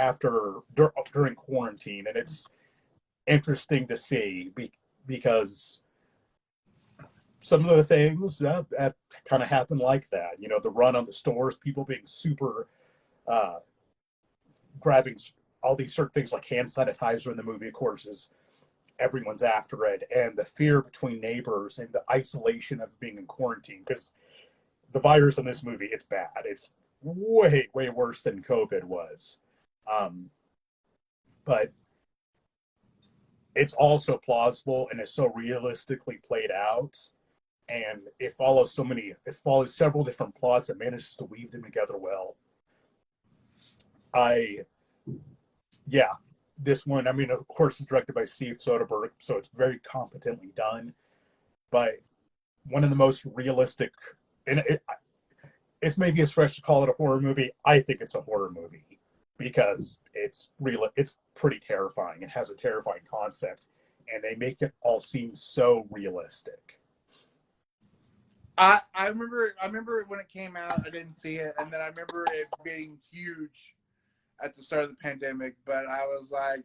during quarantine, and it's interesting to see because some of the things that kind of happen like that. The run on the stores, people being super grabbing all these certain things like hand sanitizer in the movie, of course, is everyone's after it, and the fear between neighbors and the isolation of being in quarantine, because the virus in this movie, it's bad. It's way, way worse than COVID was. But it's also plausible and it's so realistically played out. And it follows several different plots and manages to weave them together well. This one, I mean, of course, is directed by Steve Soderbergh, so it's very competently done. But one of the most realistic, and it's maybe a stretch to call it a horror movie. I think it's a horror movie because it's pretty terrifying. It has a terrifying concept, and they make it all seem so realistic. I remember when it came out, I didn't see it, and then I remember it being huge at the start of the pandemic. But I was like,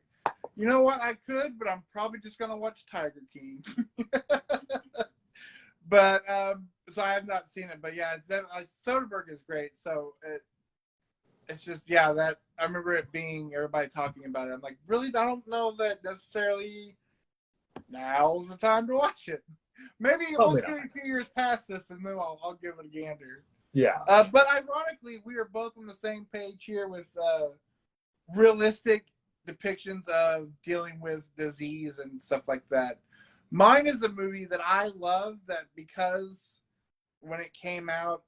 you know what, I could, but I'm probably just gonna watch Tiger King. But so I have not seen it. But yeah, Soderbergh is great. So it's just that I remember it being everybody talking about it. I'm like, really, I don't know that necessarily now's the time to watch it. Maybe let's get a few years past this, and then I'll give it a gander. Yeah. But ironically, we are both on the same page here with realistic depictions of dealing with disease and stuff like that. Mine is a movie that I love that because when it came out,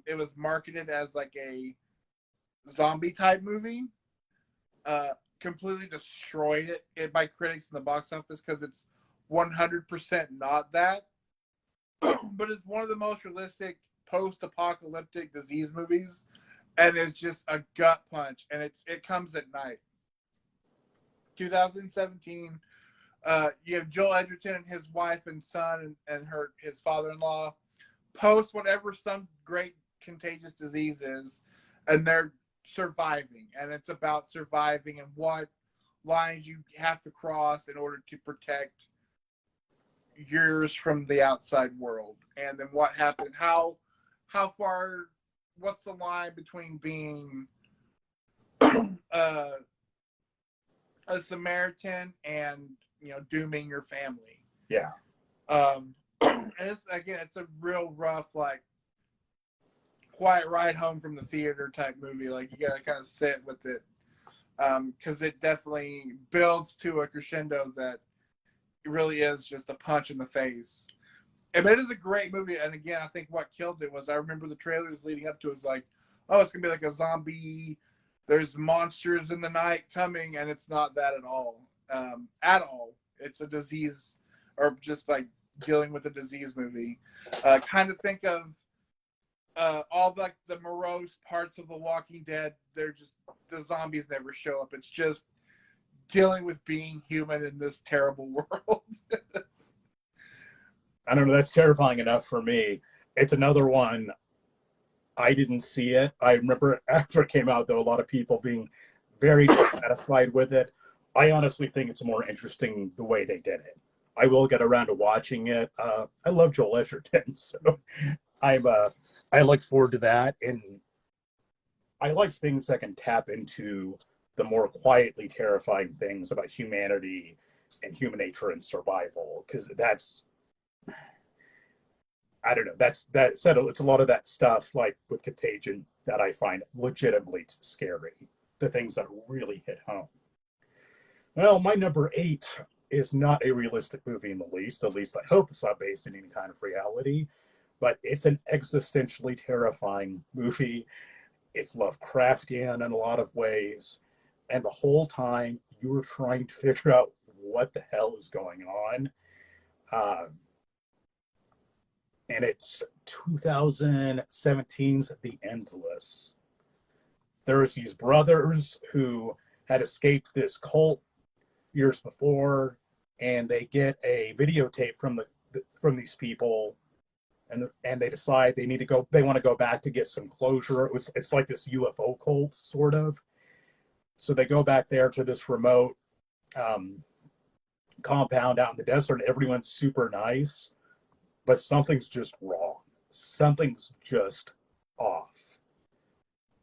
it was marketed as like a zombie type movie. Completely destroyed it by critics in the box office because it's 100% not that, but it's one of the most realistic post-apocalyptic disease movies, and it's just a gut punch, and it comes at night. 2017. You have Joel Edgerton and his wife and son and his father-in-law post whatever some great contagious disease is, and they're surviving, and it's about surviving and what lines you have to cross in order to protect yours from the outside world. And then what happened, how far, what's the line between being a Samaritan and dooming your family. Yeah. And it's a real rough, like, quiet ride home from the theater type movie. Like, you gotta kind of sit with it, because it definitely builds to a crescendo that it really is just a punch in the face. And it is a great movie. And again, I think what killed it was I remember the trailers leading up to it was like, oh, it's gonna be like a zombie, there's monsters in the night coming, and it's not that at all. It's a disease, or just like dealing with a disease movie. Kind of think of all the morose parts of The Walking Dead. They're just, the zombies never show up. It's just dealing with being human in this terrible world. I don't know. That's terrifying enough for me. It's another one. I didn't see it. I remember after it came out, though, a lot of people being very dissatisfied with it. I honestly think it's more interesting the way they did it. I will get around to watching it. I love Joel Edgerton, so I look forward to that. And I like things that can tap into the more quietly terrifying things about humanity and human nature and survival, because that's, I don't know, it's a lot of that stuff, like with Contagion, that I find legitimately scary. The things that really hit home. Well, my number 8 is not a realistic movie in the least. At least I hope it's not based in any kind of reality. But it's an existentially terrifying movie. It's Lovecraftian in a lot of ways. And the whole time, you are trying to figure out what the hell is going on. And it's 2017's The Endless. There's these brothers who had escaped this cult years before, and they get a videotape from these people, and they decide they want to go back to get some closure. It's like this UFO cult, sort of. So they go back there to this remote compound out in the desert. Everyone's super nice, but something's just wrong. Something's just off.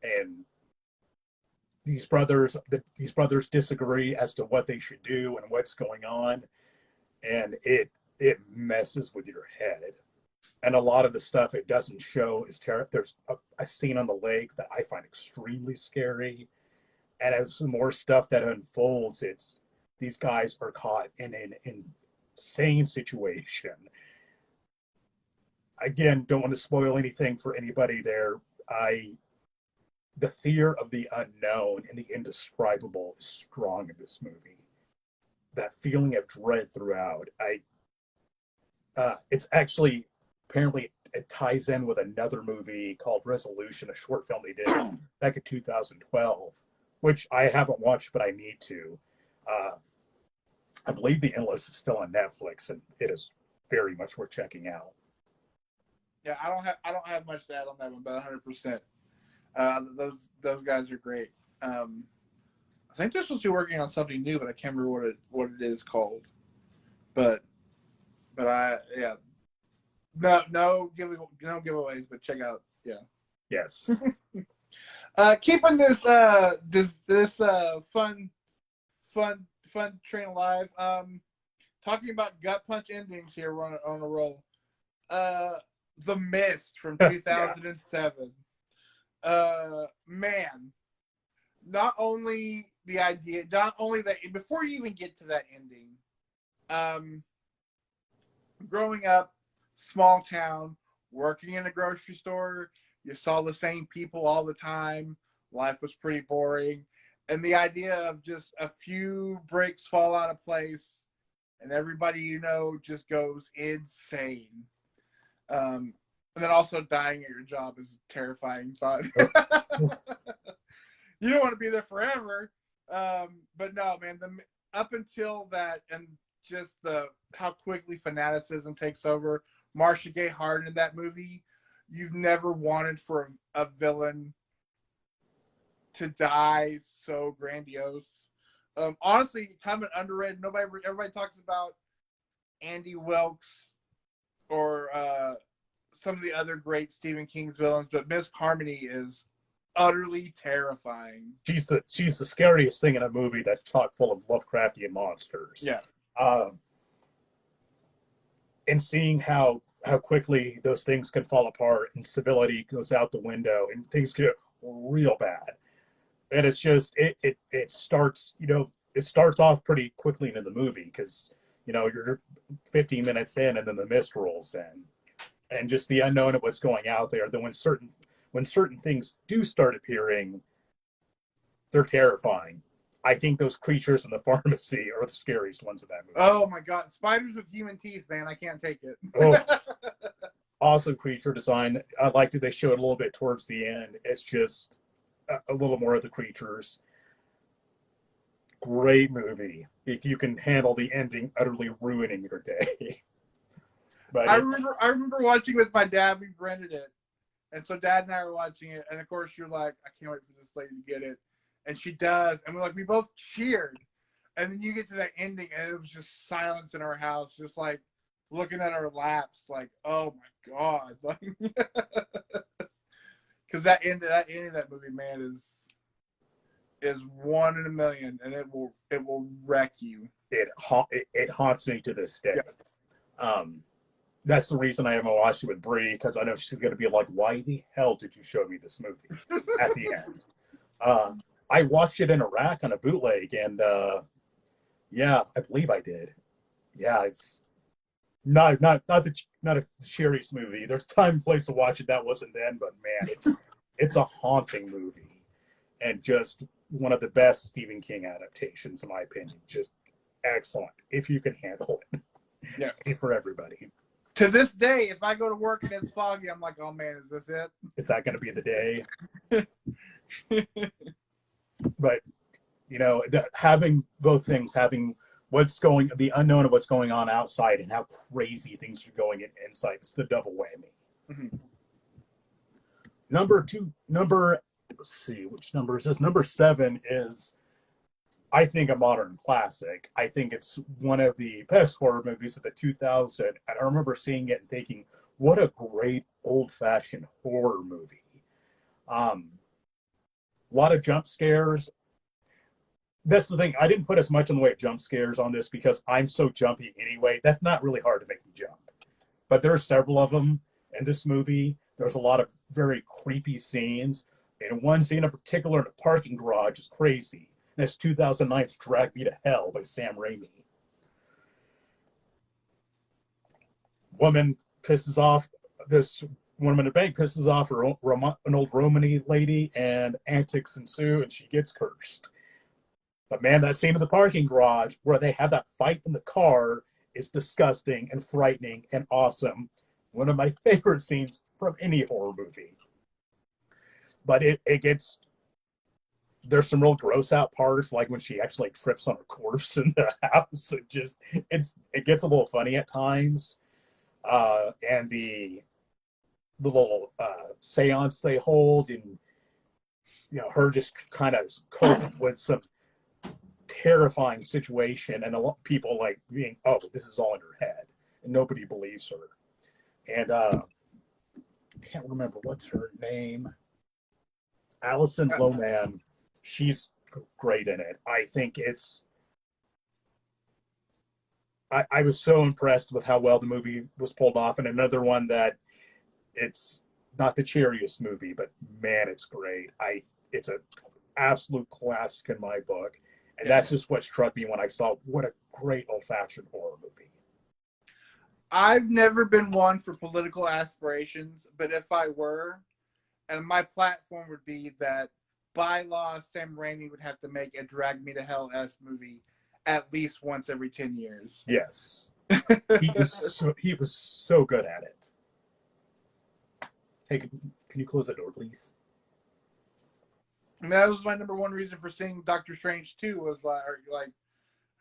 And these brothers disagree as to what they should do and what's going on, and it messes with your head. And a lot of the stuff it doesn't show is there's a scene on the lake that I find extremely scary, and as more stuff that unfolds, it's these guys are caught in an insane situation. Again, don't want to spoil anything for anybody there. The fear of the unknown and the indescribable is strong in this movie. That feeling of dread throughout. It's actually apparently it ties in with another movie called Resolution, a short film they did back in 2012, which I haven't watched, but I need to. I believe The Endless is still on Netflix, and it is very much worth checking out. Yeah, I don't have much to add on that one, but 100%. Those guys are great. I think they're supposed to be working on something new, but I can't remember what it is called. But no giveaways, but check out. Yeah. Yes. Keeping this fun train alive. Talking about gut punch endings here. We're on a roll. The Mist from 2007. Man, not only that, before you even get to that ending, growing up, small town, working in a grocery store, you saw the same people all the time. Life was pretty boring. And the idea of just a few bricks fall out of place and everybody you know just goes insane. And then also dying at your job is a terrifying thought. You don't want to be there forever. But no, man, up until that, and just how quickly fanaticism takes over. Marcia Gay Harden in that movie, you've never wanted for a villain to die so grandiose. Honestly, kind of underrated. Everybody talks about Andy Wilkes or some of the other great Stephen King's villains, but Miss Harmony is utterly terrifying. She's the scariest thing in a movie that's chock full of Lovecraftian monsters. Yeah. And seeing how quickly those things can fall apart and civility goes out the window and things get real bad. And it's just it starts, it starts off pretty quickly into the movie because you're 15 minutes in and then the mist rolls in, and just the unknown of what's going out there. Then when certain things do start appearing, they're terrifying. I think those creatures in the pharmacy are the scariest ones in that movie. Oh my god, spiders with human teeth, man! I can't take it. Oh, awesome creature design. I liked it. They showed a little bit towards the end. It's just a little more of the creatures. Great movie. If you can handle the ending utterly ruining your day. But I remember watching with my dad. We rented it, and so Dad and I were watching it. And of course, you're like, I can't wait for this lady to get it, and she does. And we both cheered. And then you get to that ending, and it was just silence in our house, just like looking at our laps, like, oh my god, like, because that end of that movie, man, is 1 in a million, and it will wreck you. It haunts me to this day. Yeah. That's the reason I haven't watched it with Brie, because I know she's going to be like, why the hell did you show me this movie at the end? I watched it in Iraq on a bootleg, and yeah, I believe I did. Yeah, it's not a Scariest movie. There's time and place to watch it. That wasn't then, but man, it's a haunting movie, and just one of the best Stephen King adaptations, in my opinion. Just excellent if you can handle it. Yeah, for everybody. To this day, if I go to work and it's foggy, I'm like, oh man, is this it? Is that going to be the day? But having both things, having the unknown of what's going on outside and how crazy things are going inside, it's the double whammy. Mm-hmm. Let's see, which number is this? Number 7 is, I think, a modern classic. I think it's one of the best horror movies of the 2000s. And I remember seeing it and thinking, what a great old-fashioned horror movie. A lot of jump scares. That's the thing. I didn't put as much in the way of jump scares on this because I'm so jumpy anyway. That's not really hard to make me jump. But there are several of them in this movie. There's a lot of very creepy scenes. And one scene in particular in a parking garage is crazy. And it's 2009's Drag Me to Hell by Sam Raimi. This woman in a bank pisses off an old Romany lady, and antics ensue, and she gets cursed. But man, that scene in the parking garage where they have that fight in the car is disgusting and frightening and awesome. One of my favorite scenes from any horror movie. But there's some real gross out parts, like when she actually trips on a corpse in the house. It gets a little funny at times. And the little seance they hold, and her just kind of coping with some terrifying situation, and a lot of people like being, oh, this is all in her head, and nobody believes her. And I can't remember what's her name. Alison Lohman, she's great in it. I think I was so impressed with how well the movie was pulled off. And another one that it's not the cheeriest movie, but man, it's great. It's an absolute classic in my book. And that's just what struck me when I saw what a great old-fashioned horror movie. I've never been one for political aspirations, but if I were, and my platform would be that by law, Sam Raimi would have to make a Drag Me to Hell-esque movie at least once every 10 years. Yes. He was so good at it. Hey, can you close the door, please? I mean, that was my number one reason for seeing Doctor Strange 2 was like,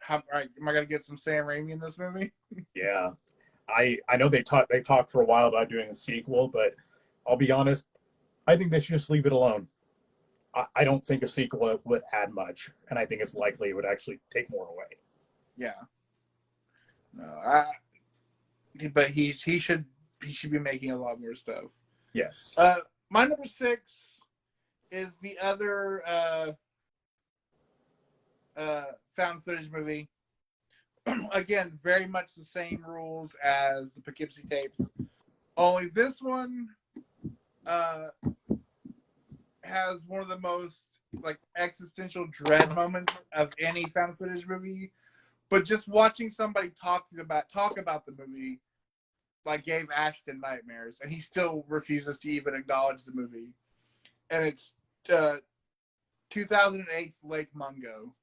am I going to get some Sam Raimi in this movie? Yeah. I know they talked for a while about doing a sequel, but I'll be honest, I think they should just leave it alone. I don't think a sequel would add much, and I think it's likely it would actually take more away. Yeah. No, but he should be making a lot more stuff. Yes. My number 6 is the other found footage movie. Again, very much the same rules as the Poughkeepsie tapes. Only this one has one of the most like existential dread moments of any found footage movie. But just watching somebody talk about the movie like gave Ashton nightmares, and he still refuses to even acknowledge the movie. And it's 2008's Lake Mungo.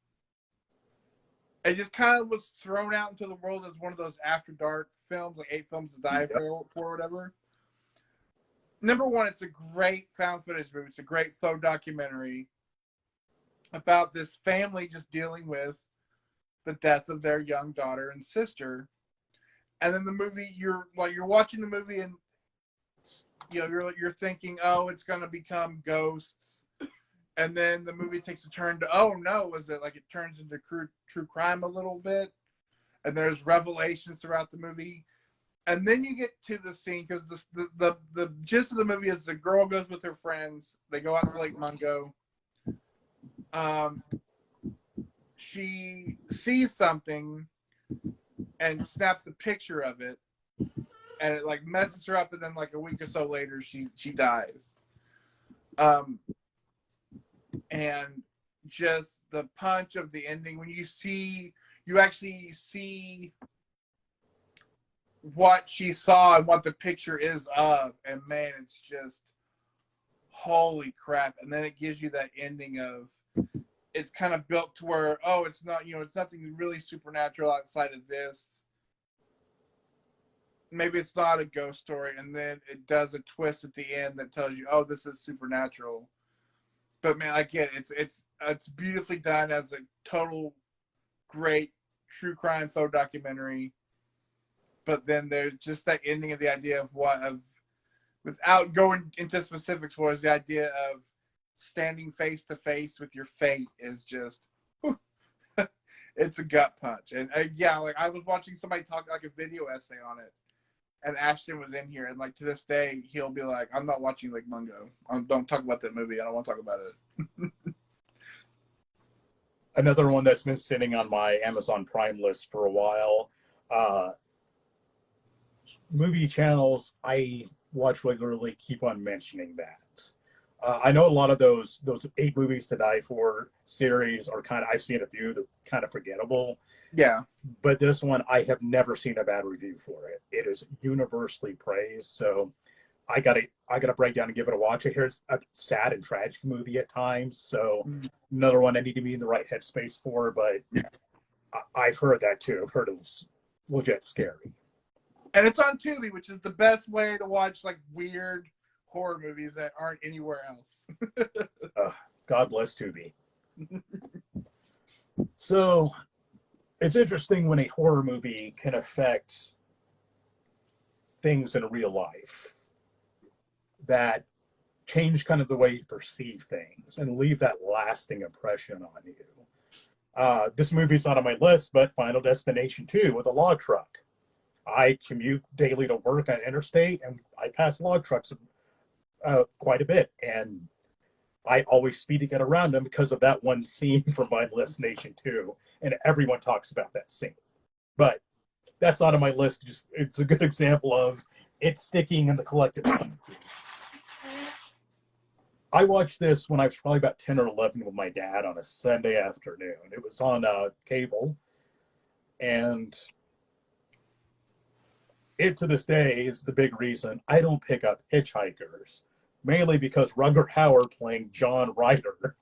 It just kind of was thrown out into the world as one of those after dark films, like 8 Films to Die for whatever. Number one, it's a great found footage movie. It's a great faux documentary about this family just dealing with the death of their young daughter and sister. And then the movie, you're watching the movie, and you're thinking, oh, it's gonna become ghosts. And then the movie takes a turn to, oh no, was it like it turns into true crime a little bit? And there's revelations throughout the movie. And then you get to the scene, because the gist of the movie is the girl goes with her friends. They go out to Lake Mungo. She sees something and snaps a picture of it. And it like messes her up, and then like a week or so later, she dies. And just the punch of the ending, when you actually see what she saw and what the picture is of, and man, it's just holy crap. And then it gives you that ending of, it's kind of built to where, oh, it's not, it's nothing really supernatural outside of this. Maybe it's not a ghost story, and then it does a twist at the end that tells you, oh, this is supernatural. But man, again, it's beautifully done as a total great true crime faux documentary. But then there's just that ending of the idea of without going into specifics, was the idea of standing face to face with your fate is just, it's a gut punch. And yeah, like I was watching somebody talk like a video essay on it, and Ashton was in here, and like to this day, he'll be like, I'm not watching Lake Mungo. Don't talk about that movie. I don't want to talk about it. Another one that's been sitting on my Amazon Prime list for a while. Uh, movie channels I watch regularly keep on mentioning that. I know a lot of those 8 movies to die for series are kind of, I've seen a few that are kind of forgettable, Yeah. but this one I have never seen a bad review for it. It is universally praised, so I gotta break down and give it a watch. I hear it's a sad and tragic movie at times, so another one I need to be in the right headspace for. But Yeah. I've heard that too. I've heard it's legit scary. And it's on Tubi, which is the best way to watch like weird horror movies that aren't anywhere else. God bless Tubi. So it's interesting when a horror movie can affect things in real life that change kind of the way you perceive things and leave that lasting impression on you. This movie's not on my list, but Final Destination 2 with a log truck. I commute daily to work on interstate, and I pass log trucks quite a bit, and I always speed to get around them because of that one scene from Final Destination 2, and everyone talks about that scene. But that's not on my list. Just it's a good example of it sticking in the collective psyche. I watched this when I was probably about 10 or 11 with my dad on a Sunday afternoon. It was on cable, and it to this day is the big reason I don't pick up Hitchhikers, mainly because Rutger Hauer playing John Ryder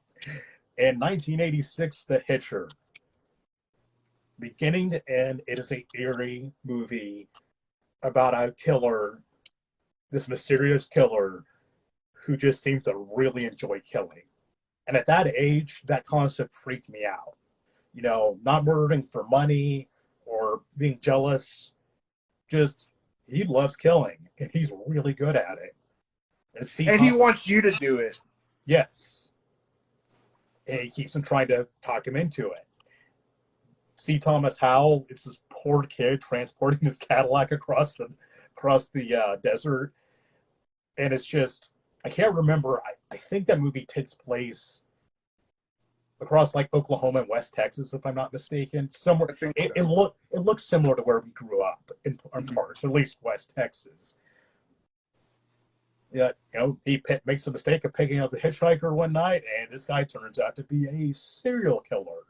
in 1986, The Hitcher. Beginning to end, it is a eerie movie about a killer, this mysterious killer who just seemed to really enjoy killing. And at that age, that concept freaked me out. You know, not murdering for money or being jealous, just he loves killing and he's really good at it. And he wants you to do it. Yes. And he keeps on trying to talk him into it. C. Thomas Howell, it's this poor kid transporting his Cadillac across the desert. And it's just, I can't remember. I think that movie takes place across like Oklahoma and West Texas, if I'm not mistaken. Somewhere it looks similar to where we grew up in parts, or at least West Texas. Yeah, you know, he makes a mistake of picking up the hitchhiker one night, and this guy turns out to be a serial killer.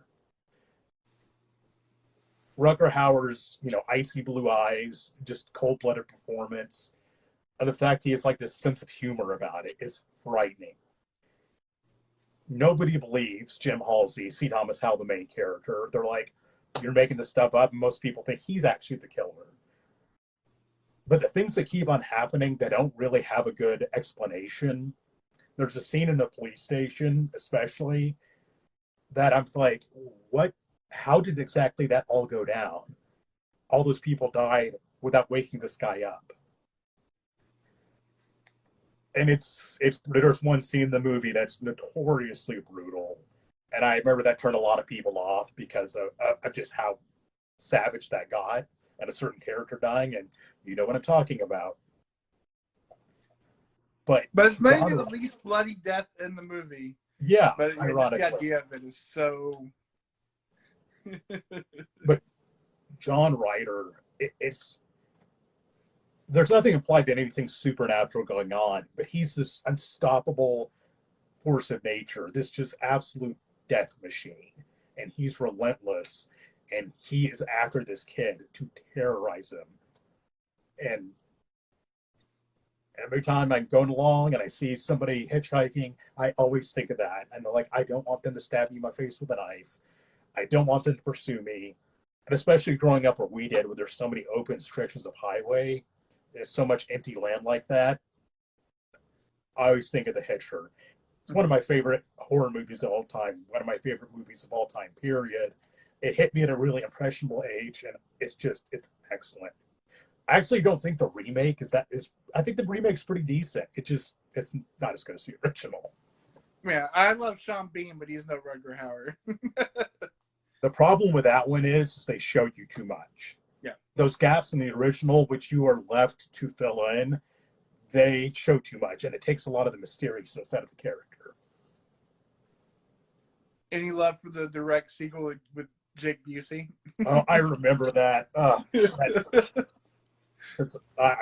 Rutger Hauer's, you know, icy blue eyes, just cold-blooded performance, and the fact he has like this sense of humor about it is frightening. Nobody believes Jim Halsey, C. Thomas Howell, the main character. They're like, you're making this stuff up, and most people think he's actually the killer. But the things that keep on happening, they don't really have a good explanation. There's a scene in a police station, especially, that I'm like, what? How did exactly that all go down? All those people died without waking this guy up. And there's one scene in the movie that's notoriously brutal, and I remember that turned a lot of people off because of just how savage that got, and a certain character dying, and you know what I'm talking about. But it's maybe the least bloody death in the movie. Yeah, but ironically, the idea of it is so. But John Ryder, it's. There's nothing implied that anything supernatural going on, but he's this unstoppable force of nature, this just absolute death machine. And he's relentless, and he is after this kid to terrorize him. And every time I'm going along and I see somebody hitchhiking, I always think of that. And they're like, I don't want them to stab me in my face with a knife. I don't want them to pursue me. And especially growing up where we did, where there's so many open stretches of highway, there's so much empty land like that. I always think of The Hitcher. It's one of my favorite horror movies of all time, one of my favorite movies of all time, period. It hit me at a really impressionable age, and it's excellent. I actually don't think the remake I think the remake's pretty decent. It's not as good as the original. Yeah, I love Sean Bean, but he's no Rutger Hauer. The problem with that one is they showed you too much. Yeah. Those gaps in the original, which you are left to fill in, they show too much, and it takes a lot of the mysteriousness out of the character. Any love for the direct sequel with Jake Busey? Oh, I remember that. I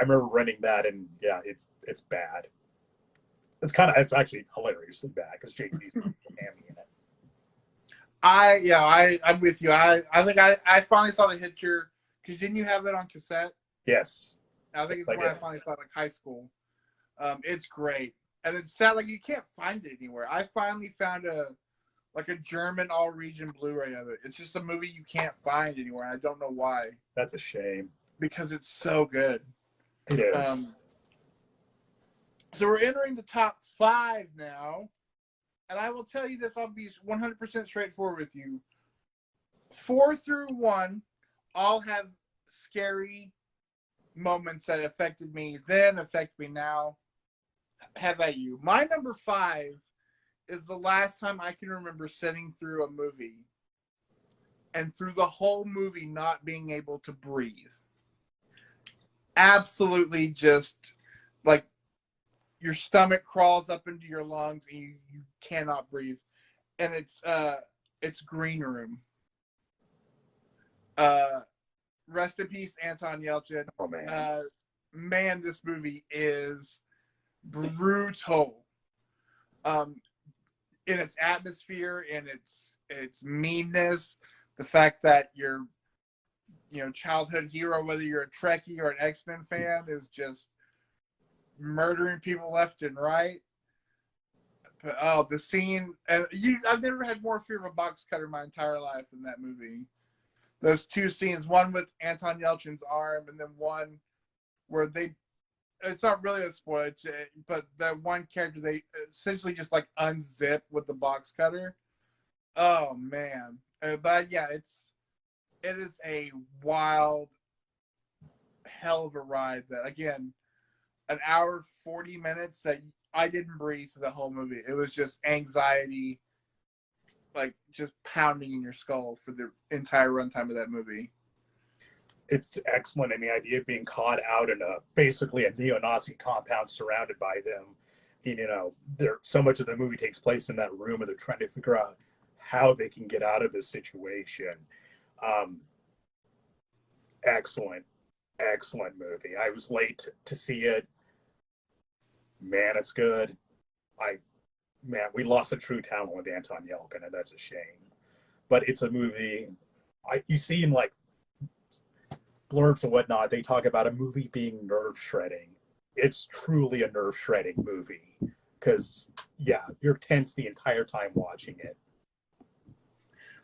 remember renting that, and yeah, it's bad. It's actually hilariously bad because Jake Busey Hammy in it. I'm with you. I think I finally saw the Hitcher because didn't you have it on cassette? Yes, I think it's I when I did. finally saw it, like high school. It's great, and it's sad like you can't find it anywhere. I finally found a German all region Blu-ray of it. It's just a movie you can't find anywhere. I don't know why. That's a shame. Because it's so good. It is. So we're entering the top 5 now. And I will tell you this, I'll be 100% straightforward with you. 4 through 1 all have scary moments that affected me then, affect me now. How about you? My number 5 is the last time I can remember sitting through a movie and through the whole movie not being able to breathe. Absolutely just like your stomach crawls up into your lungs and you cannot breathe. And it's Green Room. Rest in peace, Anton Yelchin. Oh man. Man, this movie is brutal. In its atmosphere, in its meanness, the fact that your childhood hero, whether you're a Trekkie or an X-Men fan, is just murdering people left and right. But, the scene, and I've never had more fear of a box cutter in my entire life than that movie. Those 2 scenes, one with Anton Yelchin's arm, and then one where it's not really a spoiler, but that one character, they essentially just like unzip with the box cutter. Oh man. But yeah, it is a wild hell of a ride that, again, an hour 40 minutes that I didn't breathe through the whole movie. It was just anxiety, like just pounding in your skull for the entire runtime of that movie. It's excellent, and the idea of being caught out in basically a neo-Nazi compound surrounded by them. So much of the movie takes place in that room, and they're trying to figure out how they can get out of this situation. Excellent movie. I was late to see it. Man, it's good. We lost a true talent with Anton Yelchin, and that's a shame. But it's a movie. You see in like blurbs and whatnot, they talk about a movie being nerve shredding. It's truly a nerve shredding movie because you're tense the entire time watching it,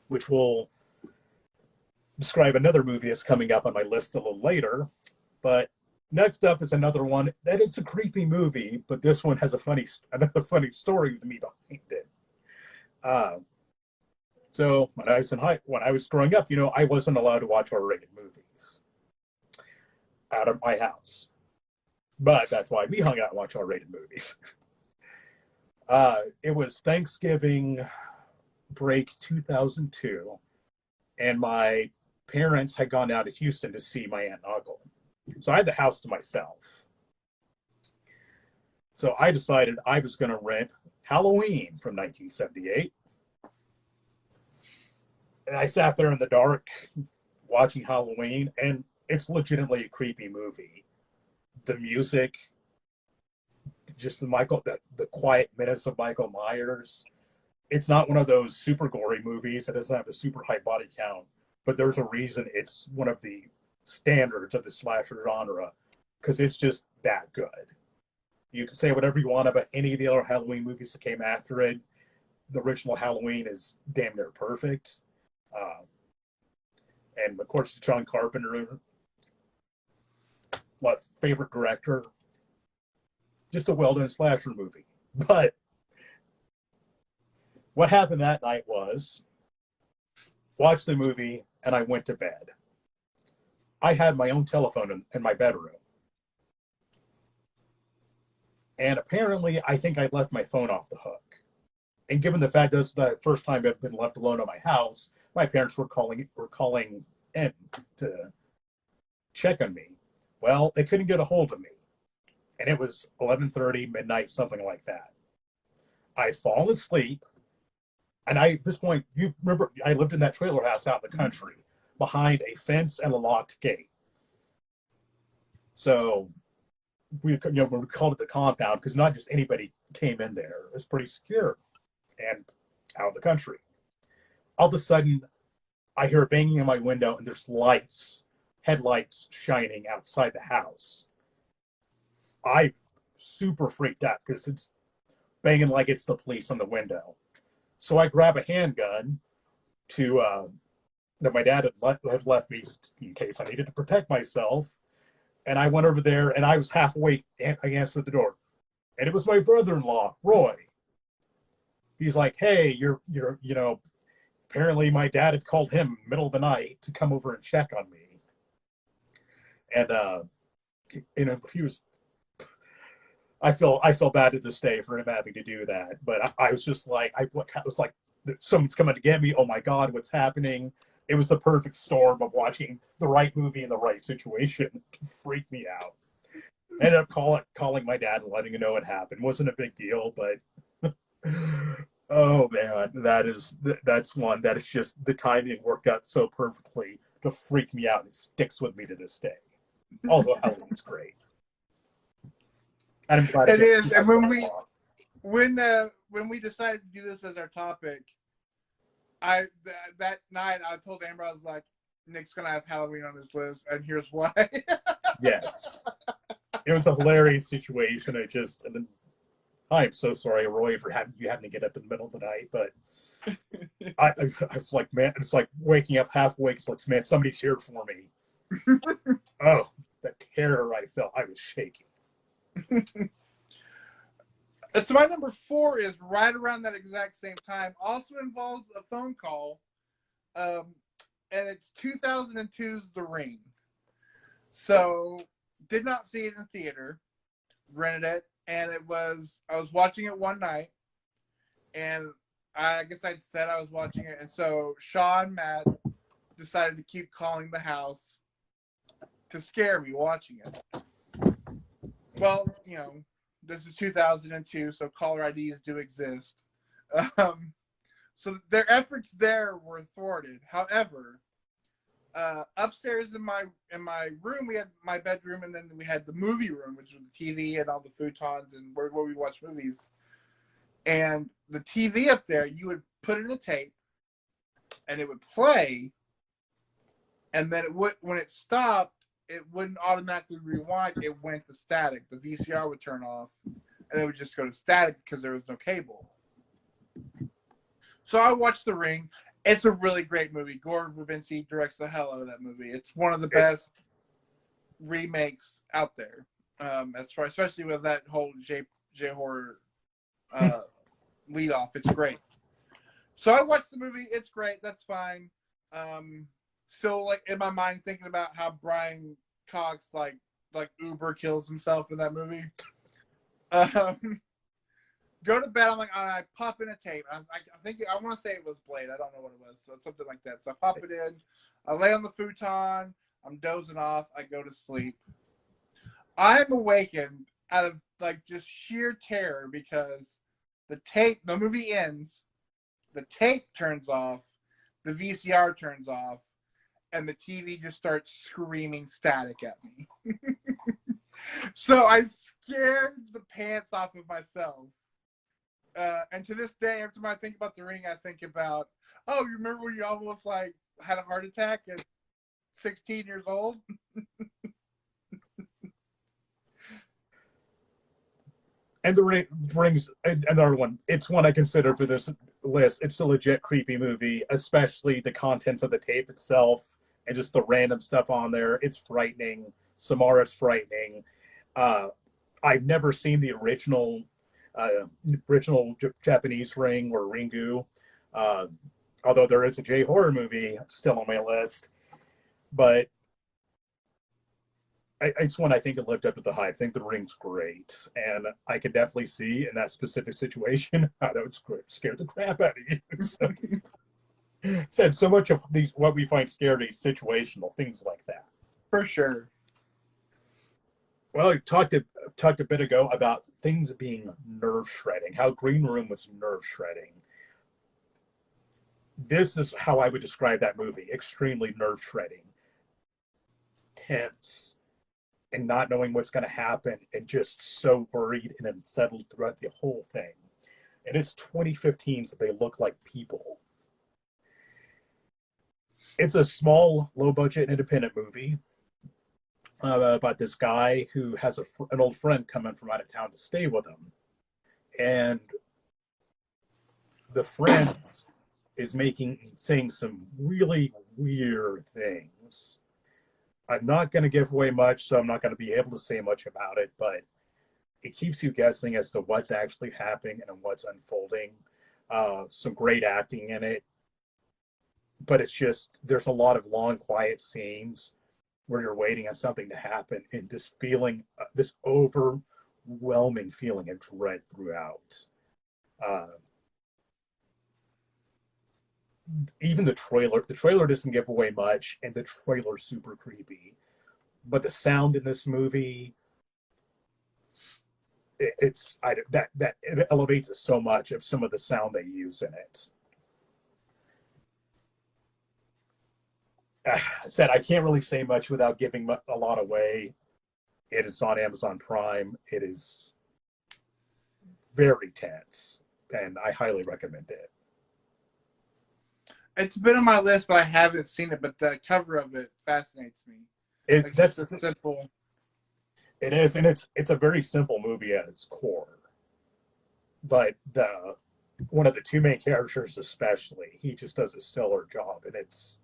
which will describe another movie that's coming up on my list a little later. But next up is another one that it's a creepy movie, but this one has another funny story with me behind it. So when I was growing up, I wasn't allowed to watch R-rated movies out of my house, but that's why we hung out and watched R-rated movies. It was Thanksgiving break 2002, and my parents had gone down to Houston to see my aunt and uncle. So I had the house to myself. So I decided I was going to rent Halloween from 1978. And I sat there in the dark watching Halloween, and it's legitimately a creepy movie. The music, just the quiet minutes of Michael Myers. It's not one of those super gory movies. It doesn't have a super high body count, but there's a reason it's one of the standards of the slasher genre because it's just that good. You can say whatever you want about any of the other Halloween movies that came after it. The original Halloween is damn near perfect. And of course, John Carpenter, favorite director. Just a well-done slasher movie. But what happened that night was, watched the movie, and I went to bed. I had my own telephone in my bedroom. And apparently, I think I left my phone off the hook. And given the fact that this is the first time I've been left alone in my house, my parents were calling in to check on me. Well, they couldn't get a hold of me. And it was 11:30, midnight, something like that. I'd fallen asleep. And at this point, you remember, I lived in that trailer house out in the country behind a fence and a locked gate. So we called it the compound because not just anybody came in there. It was pretty secure and out of the country. All of a sudden, I hear banging in my window and there's headlights shining outside the house. I super freaked out because it's banging like it's the police on the window. So I grab a handgun that my dad had left me in case I needed to protect myself. And I went over there and I was half awake and I answered the door. And it was my brother-in-law, Roy. He's like, hey, apparently my dad had called him in the middle of the night to come over and check on me. And he was, I feel bad to this day for him having to do that. But I was just like, I was like, someone's coming to get me. Oh my God, what's happening? It was the perfect storm of watching the right movie in the right situation to freak me out. I ended up calling my dad and letting him know what happened. Wasn't a big deal, but oh man, that's one that is just the timing worked out so perfectly to freak me out. It sticks with me to this day. Also, Halloween's great. And I'm glad it is. And when we decided to do this as our topic, that night I told Amber, I was like, Nick's gonna have Halloween on his list, and here's why. Yes, it was a hilarious situation. I'm so sorry, Roy, for having to get up in the middle of the night, but I was like, man, it's like waking up half awake. It's like, man, somebody's here for me. Oh, the terror I felt. I was shaking. So my number 4 is right around that exact same time. Also involves a phone call, and it's 2002's The Ring. So did not see it in theater, rented it, and I was watching it one night, and I guess I'd said I was watching it, and so Shaw and Matt decided to keep calling the house to scare me watching it. Well, this is 2002, so caller IDs do exist. So their efforts there were thwarted. However, upstairs in my room, we had my bedroom, and then we had the movie room, which was the TV and all the futons and where we watch movies. And the TV up there, you would put in a tape, and it would play, and then when it stopped, it wouldn't automatically rewind. It went to static. The VCR would turn off, and it would just go to static because there was no cable. So I watched The Ring. It's a really great movie. Gore Verbinski directs the hell out of that movie. It's one of the best remakes out there, especially with that whole J horror lead off. It's great. So I watched the movie. It's great. That's fine. So like in my mind thinking about how Brian Cox like Uber kills himself in that movie. Go to bed. I'm like, I pop in a tape. I want to say it was Blade. I don't know what it was. So something like that. So I pop it in. I lay on the futon. I'm dozing off. I go to sleep. I'm awakened out of like just sheer terror because the movie ends. The tape turns off. The VCR turns off. And the TV just starts screaming static at me. So I scared the pants off of myself. And to this day, every time I think about The Ring, I think about, oh, you remember when you almost like had a heart attack at 16 years old? And The Ring's another one. It's one I consider for this list. It's a legit creepy movie, especially the contents of the tape itself and just the random stuff on there. It's frightening. Samara's frightening. I've never seen the original Japanese Ring or Ringu, although there is a J horror movie still on my list. But it's one I think it lived up to the hype. I think The Ring's great, and I could definitely see in that specific situation how that would scare the crap out of you. Said so much of these what we find scary situational things like that. For sure. Well, I talked a bit ago about things being nerve shredding. How Green Room was nerve shredding. This is how I would describe that movie: extremely nerve shredding, tense, and not knowing what's going to happen, and just so worried and unsettled throughout the whole thing. And it's 2015, so they look like people. It's a small, low budget, independent movie about this guy who has an old friend coming from out of town to stay with him. And the friend is saying some really weird things. I'm not going to give away much, so I'm not going to be able to say much about it, but it keeps you guessing as to what's actually happening and what's unfolding. Some great acting in it, but it's just, there's a lot of long, quiet scenes where you're waiting on something to happen, and this feeling, this overwhelming feeling of dread throughout. Even the trailer doesn't give away much, and the trailer's super creepy. But the sound in this movie, it elevates it so much of some of the sound they use in it. I said I can't really say much without giving a lot away. It is on Amazon Prime. It is very tense, and I highly recommend it. It's been on my list, but I haven't seen it. But the cover of it fascinates me. That's a simple. It is, and it's a very simple movie at its core. But one of the two main characters, especially, he just does a stellar job, and it's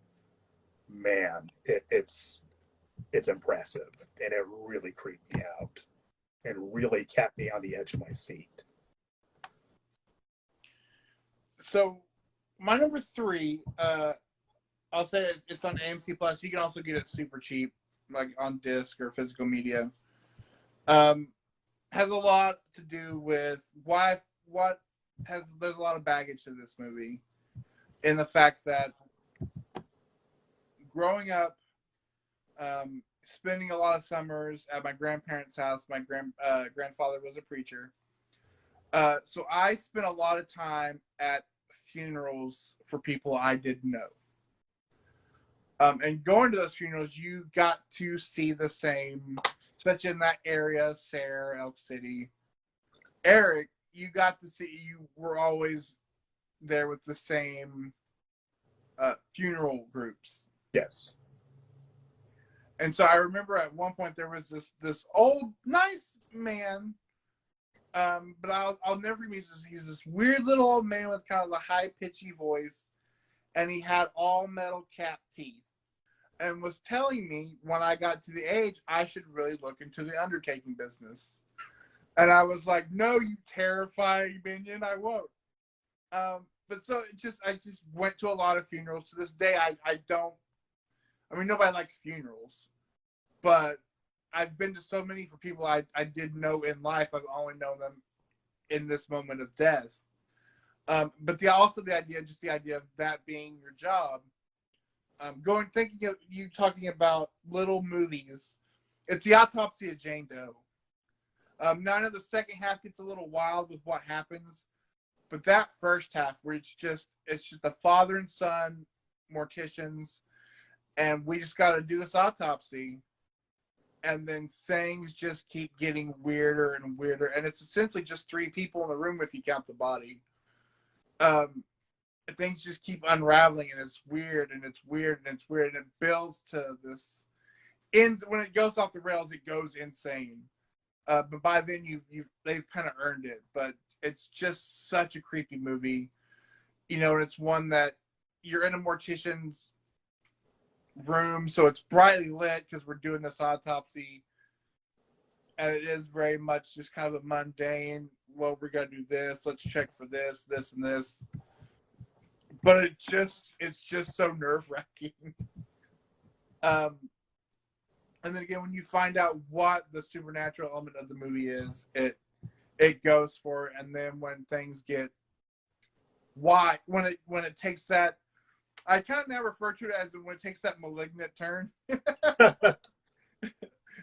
impressive, and it really creeped me out, and really kept me on the edge of my seat. So, my number 3, I'll say it's on AMC Plus. You can also get it super cheap, like on disc or physical media. Has a lot to do with there's a lot of baggage to this movie, in the fact that growing up, spending a lot of summers at my grandparents' house. My grandfather was a preacher, so I spent a lot of time at funerals for people I didn't know. And going to those funerals, you got to see the same, especially in that area, Sarah, Elk City, Eric. You got to see. You were always there with the same funeral groups. Yes. And so I remember at one point there was this old nice man, but I'll never forget. He's this weird little old man with kind of a high pitchy voice, and he had all metal cap teeth, and was telling me when I got to the age I should really look into the undertaking business. And I was like, "No, you terrifying minion, I won't." But so I just went to a lot of funerals. To this day, I don't. I mean, nobody likes funerals, but I've been to so many for people I didn't know in life. I've only known them in this moment of death. But the idea of that being your job. Thinking of you talking about little movies. It's the autopsy of Jane Doe. Now I know the second half gets a little wild with what happens, but that first half where it's just a father and son morticians, and we just got to do this autopsy, and then things just keep getting weirder and weirder, and it's essentially just 3 people in the room if you count the body. Things just keep unraveling, and it's weird, and it's weird, and it's weird, and it builds to this. When it goes off the rails, it goes insane. But by then they've kind of earned it. But it's just such a creepy movie, and it's one that you're in a mortician's room, so it's brightly lit because we're doing this autopsy, and it is very much just kind of a mundane. Well, we're gonna do this. Let's check for this, this, and this. But it's just so nerve-wracking. And then again, when you find out what the supernatural element of the movie is, it goes for it. And then when things get when it takes that, I kind of now refer to it as when it takes that malignant turn,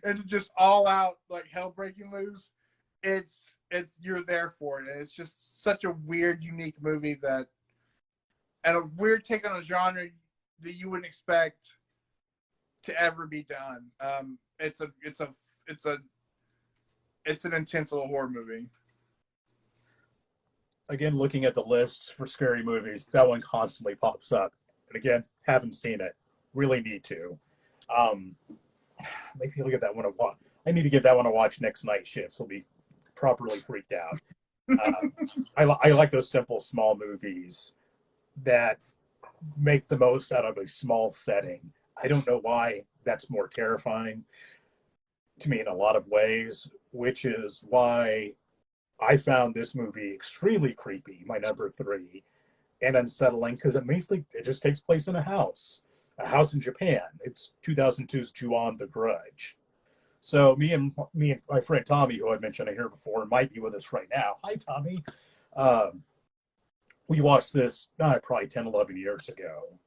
and just all out like hell breaking loose. It's you're there for it, and it's just such a weird, unique movie that and a weird take on a genre that you wouldn't expect to ever be done. It's an intense little horror movie. Again, looking at the lists for scary movies, that one constantly pops up. And again, haven't seen it. Really need to. Maybe I'll give that one a watch. I need to give that one a watch next night shift, so I'll be properly freaked out. I like those simple, small movies that make the most out of a small setting. I don't know why that's more terrifying to me in a lot of ways, which is why I found this movie extremely creepy, my number 3, and unsettling because it just takes place in a house in Japan. It's 2002's Ju-on: The Grudge. So me and my friend Tommy, who I mentioned here before, might be with us right now. Hi, Tommy. We watched this probably 10, 11 years ago.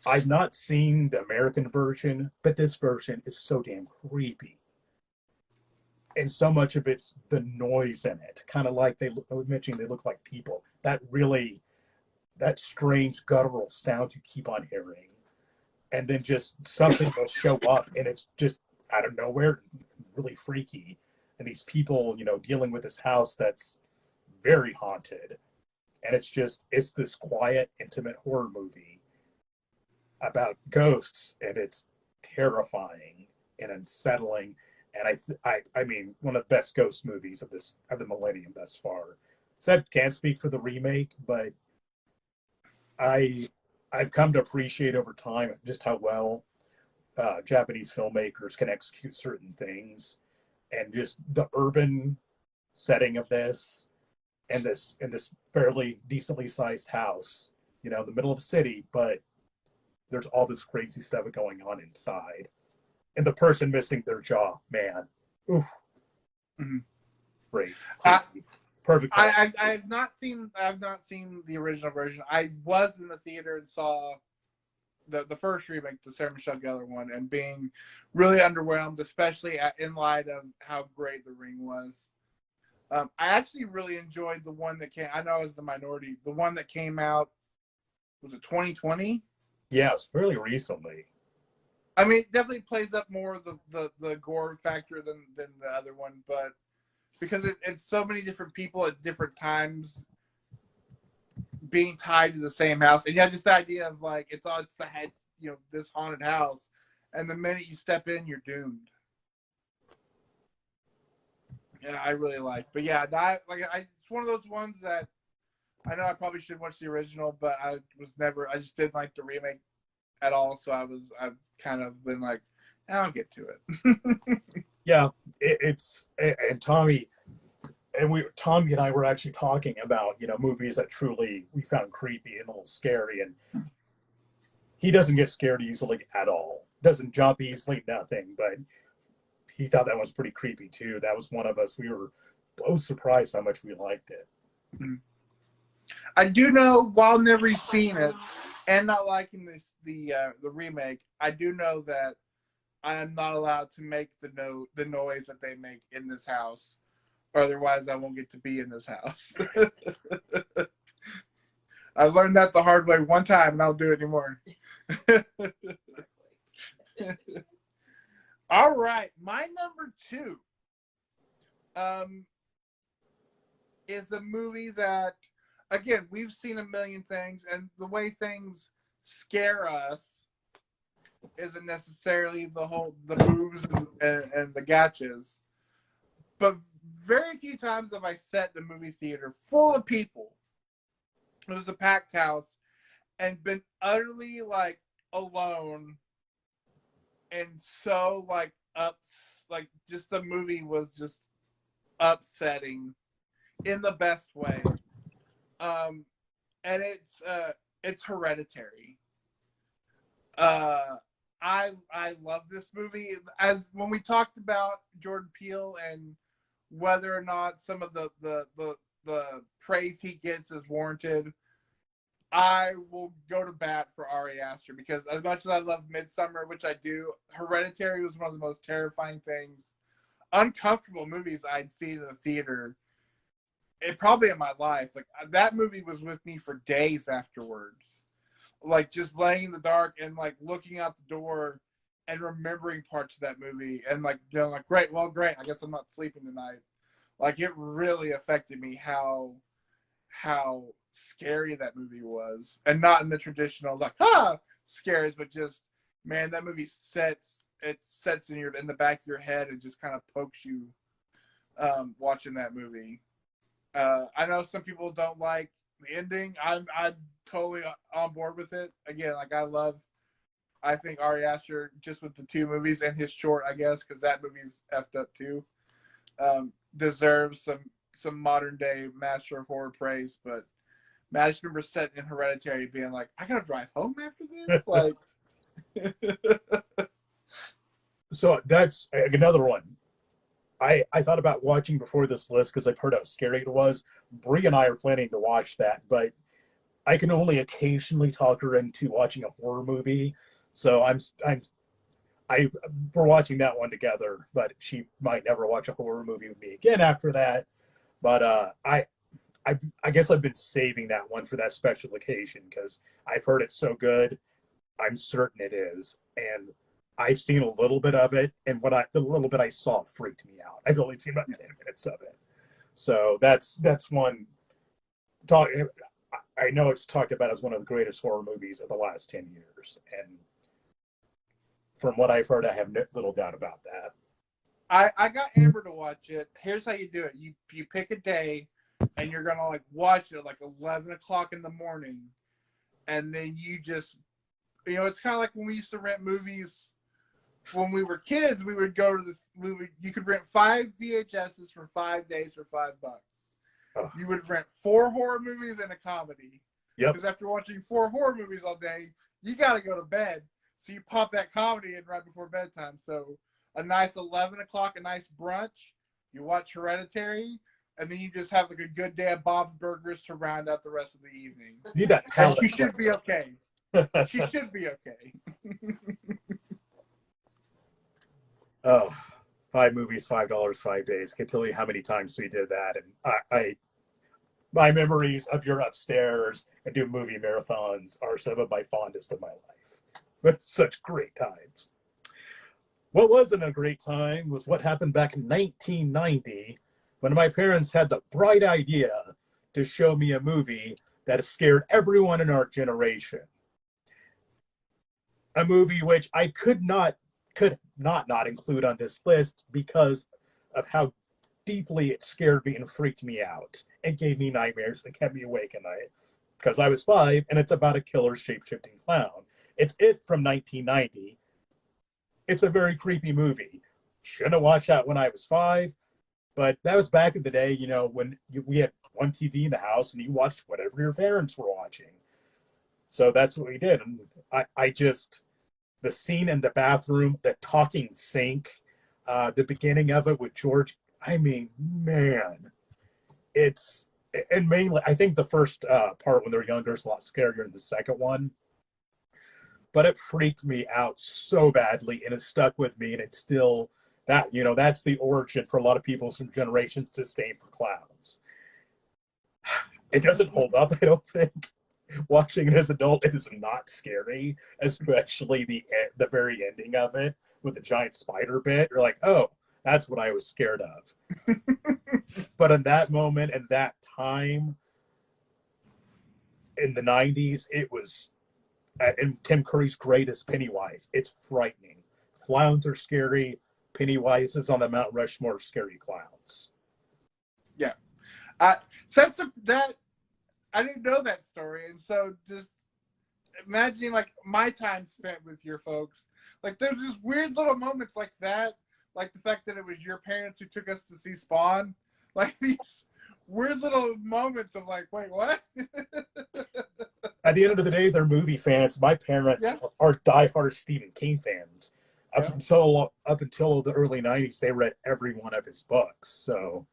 I've not seen the American version, but this version is so damn creepy. And so much of it's the noise in it, kind of like I was mentioning, they look like people. That strange guttural sound you keep on hearing. And then just something will show up and it's just out of nowhere, really freaky. And these people, dealing with this house that's very haunted. And it's this quiet, intimate horror movie about ghosts, and it's terrifying and unsettling. And I mean, one of the best ghost movies of the millennium thus far. So I can't speak for the remake, but I've come to appreciate over time just how well Japanese filmmakers can execute certain things, and just the urban setting of this, and this fairly decently sized house, in the middle of the city, but there's all this crazy stuff going on inside, and the person missing their jaw, man, oof, mm-hmm. Great, perfect. I have not seen the original version. I was in the theater and saw the first remake, the Sarah Michelle Gellar one, and being really underwhelmed, especially in light of how great The Ring was. I actually really enjoyed the one that came. I know I was the minority. The one that came out, was it 2020? Yeah, it's fairly recently. I mean, it definitely plays up more of the gore factor than the other one, but because it's so many different people at different times being tied to the same house, and yeah, just the idea of like it's the head, this haunted house, and the minute you step in, you're doomed. Yeah, I really like, but yeah, it's one of those ones that I know I probably should watch the original, but I just didn't like the remake at all. So I've kind of been like, I'll get to it. Yeah, and Tommy and I were actually talking about, movies that truly we found creepy and a little scary, and he doesn't get scared easily at all. Doesn't jump easily, nothing, but he thought that was pretty creepy too. That was one of us. We were both surprised how much we liked it. Mm-hmm. I do know, while never seen it and not liking the remake, I do know that I am not allowed to make the noise that they make in this house, or otherwise I won't get to be in this house. I learned that the hard way one time, and I don't do it anymore. All right, my number 2 is a movie that, again, we've seen a million things, and the way things scare us isn't necessarily the moves and the gotchas. But very few times have I sat in a movie theater full of people. It was a packed house, and been utterly alone, and so just the movie was just upsetting in the best way. And it's Hereditary. I love this movie. As when we talked about Jordan Peele and whether or not some of the praise he gets is warranted, I will go to bat for Ari Aster, because as much as I love Midsommar, which I do, Hereditary was one of the most terrifying things, uncomfortable movies I'd seen in the theater. it probably in my life. Like that movie was with me for days afterwards. Like just laying in the dark and like looking out the door and remembering parts of that movie and like like great, I guess I'm not sleeping tonight. Like it really affected me how scary that movie was, and not in the traditional like scares, but just man, that movie sets in the back of your head and just kind of pokes you watching that movie. I know some people don't like the ending. I'm totally on board with it. Again, like I think Ari Aster, just with the 2 movies and his short, I guess, because that movie's effed up too, deserves some modern day master of horror praise. But man, I just remember sitting in Hereditary being like, I gotta drive home after this? Like So that's another one. I thought about watching before this list because I've heard how scary it was. Bree and I are planning to watch that, but I can only occasionally talk her into watching a horror movie. So we're watching that one together, but she might never watch a horror movie with me again after that. But I guess I've been saving that one for that special occasion because I've heard it's so good. I'm certain it is, and I've seen a little bit of it, and the little bit I saw freaked me out. I've only seen about 10 minutes of it, so that's one. I know it's talked about as one of the greatest horror movies of the last 10 years, and from what I've heard, I have little doubt about that. I got Amber to watch it. Here's how you do it: you pick a day, and you're gonna like watch it at like 11 o'clock in the morning, and then you just, it's kind of like when we used to rent movies. When we were kids, we would go to this movie. You could rent 5 VHSs for 5 days for $5. Oh. You would rent 4 horror movies and a comedy. Yep. Because after watching 4 horror movies all day, you got to go to bed. So you pop that comedy in right before bedtime. So a nice 11 o'clock, a nice brunch. You watch Hereditary, and then you just have like a good day of Bob's Burgers to round out the rest of the evening. And she should be okay. She should be okay. Oh, 5 movies, $5, 5 days. I can tell you how many times we did that. And my memories of your upstairs and do movie marathons are some of my fondest of my life. But such great times. What wasn't a great time was what happened back in 1990 when my parents had the bright idea to show me a movie that scared everyone in our generation. A movie which I could not include on this list because of how deeply it scared me and freaked me out and gave me nightmares and kept me awake at night because I was 5, and it's about a killer shape-shifting clown. It's It from 1990. It's a very creepy movie. Shouldn't have watched that when I was 5, but that was back in the day, when we had one TV in the house and you watched whatever your parents were watching. So that's what we did. And I just, the scene in the bathroom, the talking sink, the beginning of it with George, I mean, man, and mainly, I think the first part when they're younger is a lot scarier than the second one. But it freaked me out so badly, and it stuck with me, and it's still that's the origin for a lot of people's generations disdain for clowns. It doesn't hold up, I don't think. Watching it as an adult is not scary, especially the very ending of it with the giant spider bit. You're like, oh, that's what I was scared of. But in that moment and that time in the 90s, it was, and Tim Curry's great as Pennywise. It's frightening. Clowns are scary. Pennywise is on the Mount Rushmore of scary clowns. Yeah. I didn't know that story, and so just imagining like my time spent with your folks. Like there's just weird little moments like that, like the fact that it was your parents who took us to see Spawn. Like these weird little moments of like, wait, what? At the end of the day, they're movie fans. My parents are diehard Stephen King fans. Up until the early 90s, they read every one of his books. So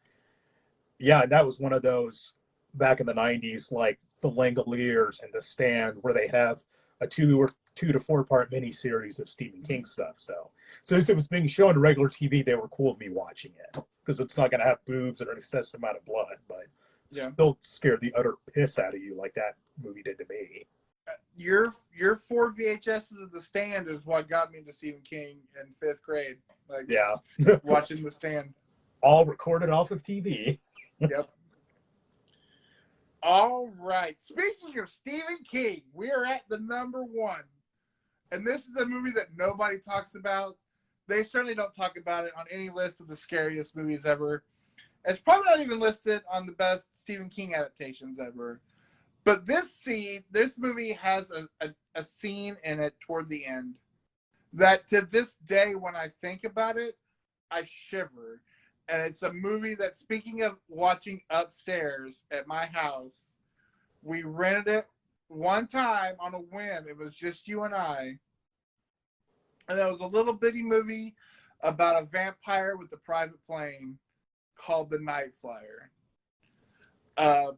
yeah, that was one of those back in the 90s, like The Langoliers and The Stand, where they have a 2 to 4 part miniseries of Stephen King stuff. So since it was being shown on regular TV, they were cool with me watching it because it's not going to have boobs or an excessive amount of blood. But still scared the utter piss out of you like that movie did to me. Your 4 VHSs of The Stand is what got me into Stephen King in 5th grade. Like, Yeah. watching The Stand. All recorded off of TV. Yep. All right. Speaking of Stephen King, we are at the number 1. And this is a movie that nobody talks about. They certainly don't talk about it on any list of the scariest movies ever. It's probably not even listed on the best Stephen King adaptations ever. But this movie has a scene in it toward the end that to this day, when I think about it, I shiver. And it's a movie that, speaking of watching upstairs at my house, we rented it one time on a whim. It was just you and I. And it was a little bitty movie about a vampire with a private plane called The Night Flyer. And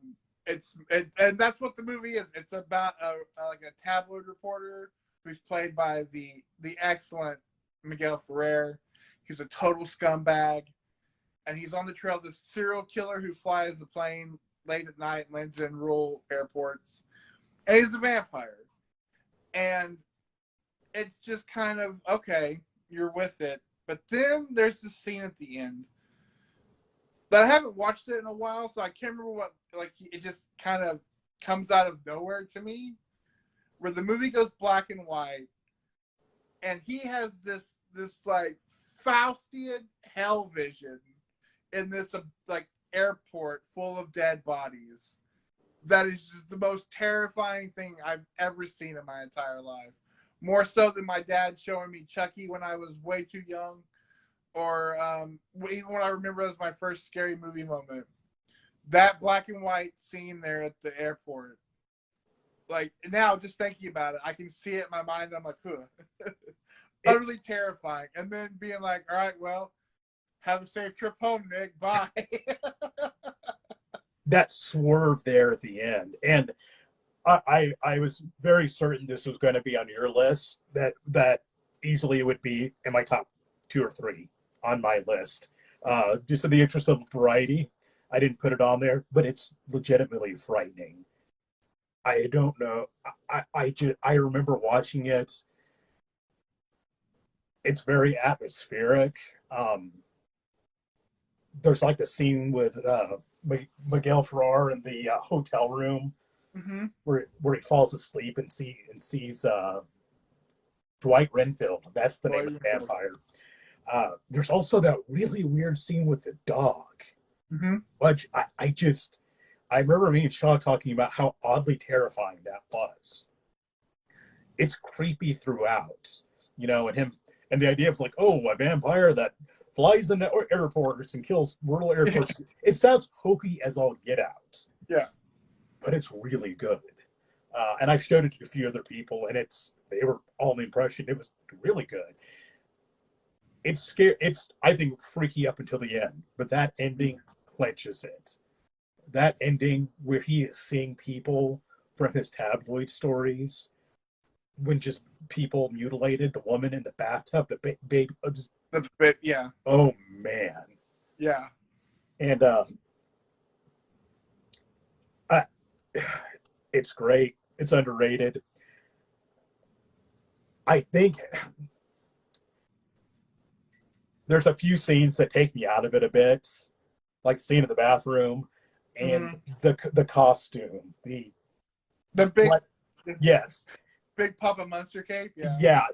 that's what the movie is. It's about a tabloid reporter who's played by the excellent Miguel Ferrer. He's a total scumbag, and he's on the trail of this serial killer who flies the plane late at night and lands in rural airports. And he's a vampire. And it's just kind of, okay, you're with it. But then there's this scene at the end that I haven't watched it in a while, so I can't remember what, like, it just kind of comes out of nowhere to me, where the movie goes black and white, and he has this like Faustian hell vision in this like airport full of dead bodies. That is just the most terrifying thing I've ever seen in my entire life. More so than my dad showing me Chucky when I was way too young, or even what I remember as my first scary movie moment. That black and white scene there at the airport. Like, now, just thinking about it, I can see it in my mind. I'm like, huh. Utterly terrifying. And then being like, all right, well, have a safe trip home, Nick. Bye. That swerve there at the end. And I was very certain this was going to be on your list, that easily would be in my top 2 or 3 on my list. Just in the interest of variety, I didn't put it on there, but it's legitimately frightening. I don't know. I remember watching it. It's very atmospheric. There's like the scene with Miguel Ferrer in the hotel room, Mm-hmm. where he falls asleep and sees Dwight Renfield. That's the name of the vampire. There's also that really weird scene with the dog, Mm-hmm. which I remember me and Shaw talking about how oddly terrifying that was. It's creepy throughout, and the idea of like, oh, a vampire that flies into airports and kills rural airports. It sounds hokey as all get out. Yeah. But it's really good. And I've showed it to a few other people, and they were all the impression. It was really good. It's scary. It's, I think, freaky up until the end, but that ending clenches it. That ending where he is seeing people from his tabloid stories, when just people mutilated, the woman in the bathtub, the baby. Yeah. Oh man. Yeah. And it's great. It's underrated. I think there's a few scenes that take me out of it a bit, like the scene in the bathroom and the costume, the big, yes, big Papa Munster cape. Yeah.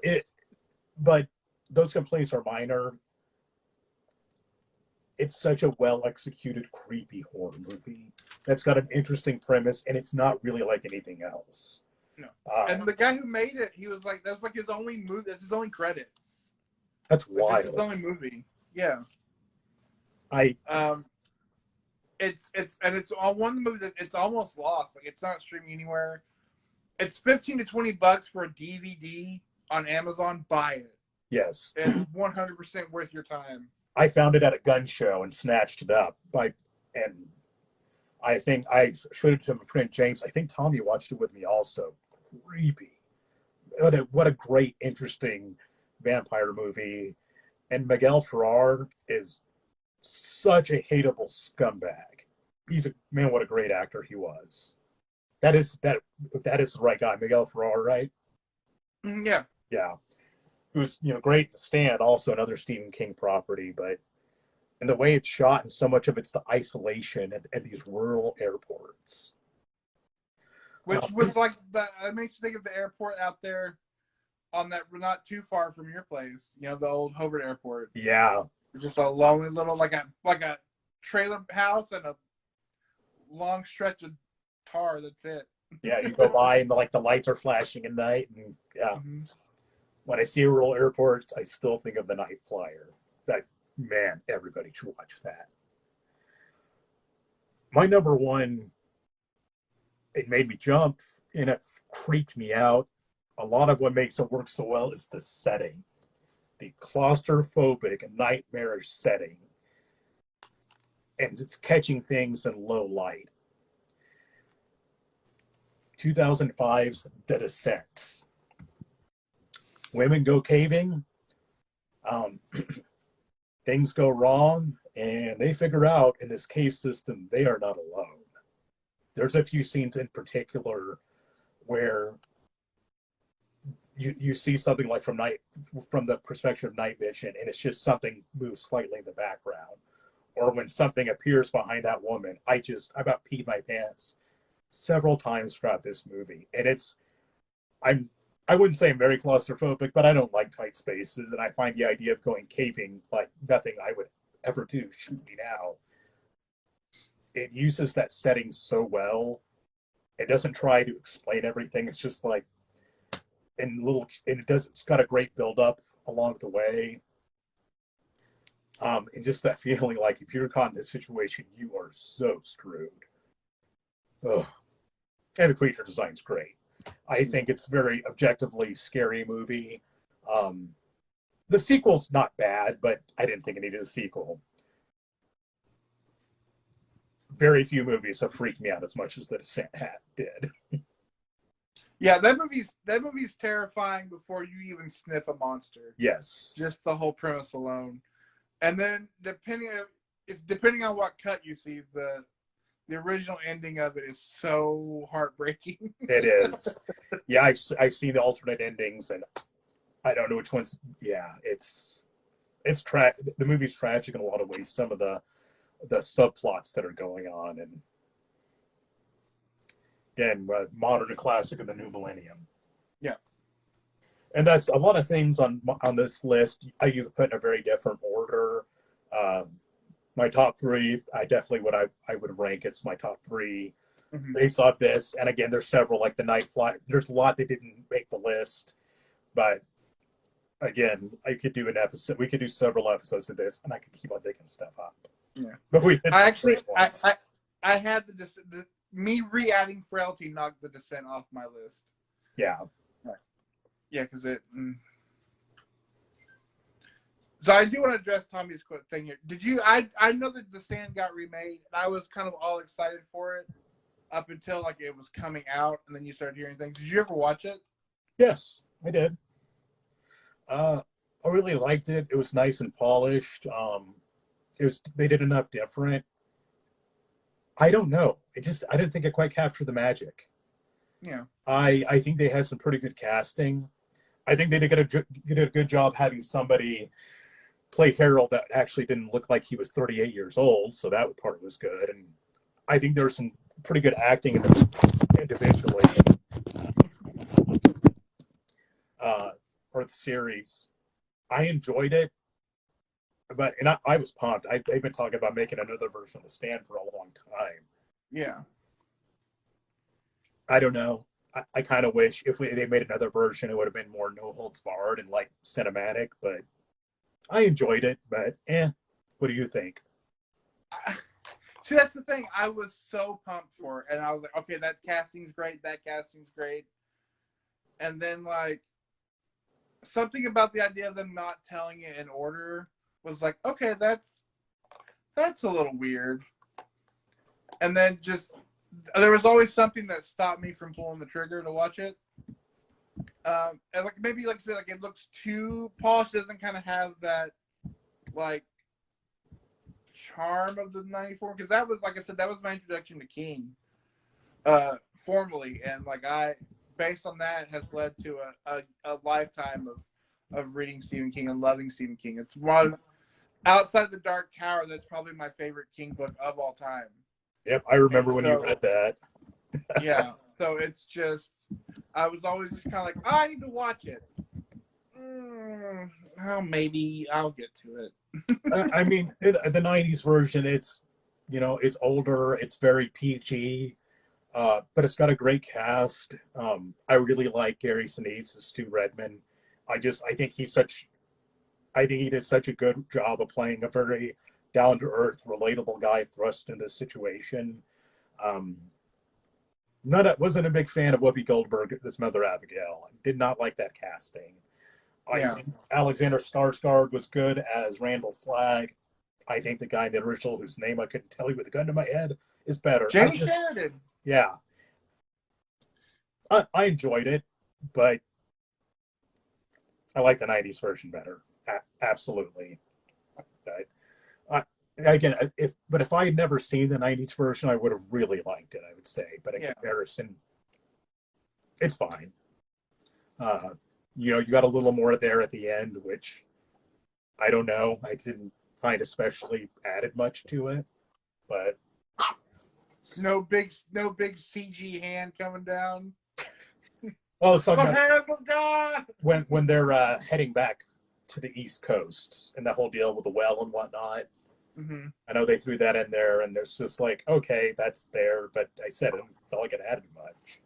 But those complaints are minor. It's such a well-executed, creepy horror movie that's got an interesting premise, and it's not really like anything else. No. And the guy who made it, he was like, that's like his only movie. That's his only credit. That's wild. That's his only movie. Yeah. It's on one of the movies that it's almost lost. Like, it's not streaming anywhere. It's $15 to $20 for a DVD on Amazon. Buy it. Yes. It's 100% worth your time. I found it at a gun show and snatched it up. And I think I showed it to my friend James. I think Tommy watched it with me also. Creepy. What a great, interesting vampire movie. And Miguel Ferrer is such a hateable scumbag. he's a man. What a great actor he was. That is the right guy, Miguel Ferrer, right? Yeah. Yeah, who's great. The Stand, also another Stephen King property, but and the way it's shot and so much of it's the isolation at these rural airports. Which was like it makes me think of the airport out there on that not too far from your place. The old Hobart Airport. Yeah, It's just a lonely little like a trailer house and a long stretch of tar. That's it. yeah. You go by and the lights are flashing at night, and yeah. Mm-hmm. When I see rural airports, I still think of the Night Flyer. That man, everybody should watch that. My number one, it made me jump and it creeped me out. A lot of what makes it work so well is the setting, the claustrophobic, nightmarish setting, and it's catching things in low light. 2005's The Descent. Women go caving, um, things go wrong, and they figure out in this cave system they are not alone. There's a few scenes in particular where you see something like from the perspective of night vision, and it's just something moves slightly in the background, or when something appears behind that woman. I about peed my pants several times throughout this movie, and I wouldn't say I'm very claustrophobic, but I don't like tight spaces, and I find the idea of going caving like nothing I would ever do. Shoot me now. It uses that setting so well. It doesn't try to explain everything. It's just like it's got a great build up along the way. And just that feeling like if you're caught in this situation, you are so screwed. Ugh. And the creature design's great. I think it's very objectively scary movie. The sequel's not bad, but I didn't think it needed a sequel. Very few movies have freaked me out as much as The Descent did. Yeah, that movie's terrifying before you even sniff a monster. Yes. Just the whole premise alone. And then depending on what cut you see, the original ending of it is so heartbreaking. It is. Yeah, I've seen the alternate endings, and I don't know which ones. Yeah, the movie's tragic in a lot of ways. Some of the subplots that are going on, and again, modern and classic of the new millennium. Yeah, and that's a lot of things on this list. You put in a very different order. My top three, I would rank. It's my top three based off this. And again, there's several like the Night Flight. There's a lot that didn't make the list, but again, I could do an episode. We could do several episodes of this, and I could keep on digging stuff up. Yeah, but I had me re-adding Frailty knocked The Descent off my list. Yeah. Yeah, because it. So I do want to address Tommy's thing here. Did you? I know that The Stand got remade, and I was kind of all excited for it up until like it was coming out, and then you started hearing things. Did you ever watch it? Yes, I did. I really liked it. It was nice and polished. They did enough different. I don't know. I didn't think it quite captured the magic. Yeah. I think they had some pretty good casting. I think they did a good job having somebody play Harold that actually didn't look like he was 38 years old, so that part was good. And I think there was some pretty good acting individually. Or the series. I enjoyed it, and I was pumped. They've been talking about making another version of The Stand for a long time. Yeah. I don't know. I kind of wish if they made another version, it would have been more no holds barred and like cinematic. But I enjoyed it. But what do you think? See, that's the thing. I was so pumped for it, and I was like, okay, that casting's great. That casting's great. And then like something about the idea of them not telling it in order was like, okay, that's a little weird. And then just there was always something that stopped me from pulling the trigger to watch it. And like maybe like I said, like it looks too polished. It doesn't kind of have that like charm of the 94, because that was, like I said, that was my introduction to King formally, and like based on that has led to a lifetime of reading Stephen King and loving Stephen King. It's one outside the Dark Tower, that's probably my favorite King book of all time. Yep, I remember when you read that. Yeah, so it's just, I was always just kind of like, oh, I need to watch it. Oh, maybe I'll get to it. I mean, the 90s version, it's, it's older, it's very PG, but it's got a great cast. I really like Gary Sinise as Stu Redman. I think I think he did such a good job of playing a very down-to-earth, relatable guy thrust into this situation. Wasn't a big fan of Whoopi Goldberg as Mother Abigail. Did not like that casting. Yeah. I think Alexander Skarsgård was good as Randall Flagg. I think the guy in the original, whose name I couldn't tell you with a gun to my head, is better. Jamie Sheridan. Yeah. I enjoyed it, but I like the 90s version better. Absolutely. But again, if I had never seen the 90s version, I would have really liked it, I would say. But in comparison, it's fine. You got a little more there at the end, which I don't know. I didn't find especially added much to it, but no big CG hand coming down. Oh, so the hand of God. When they're heading back to the East Coast and the whole deal with the well and whatnot. Mm-hmm. I know they threw that in there, and it's just like, okay, that's there, but I said it felt like it added much.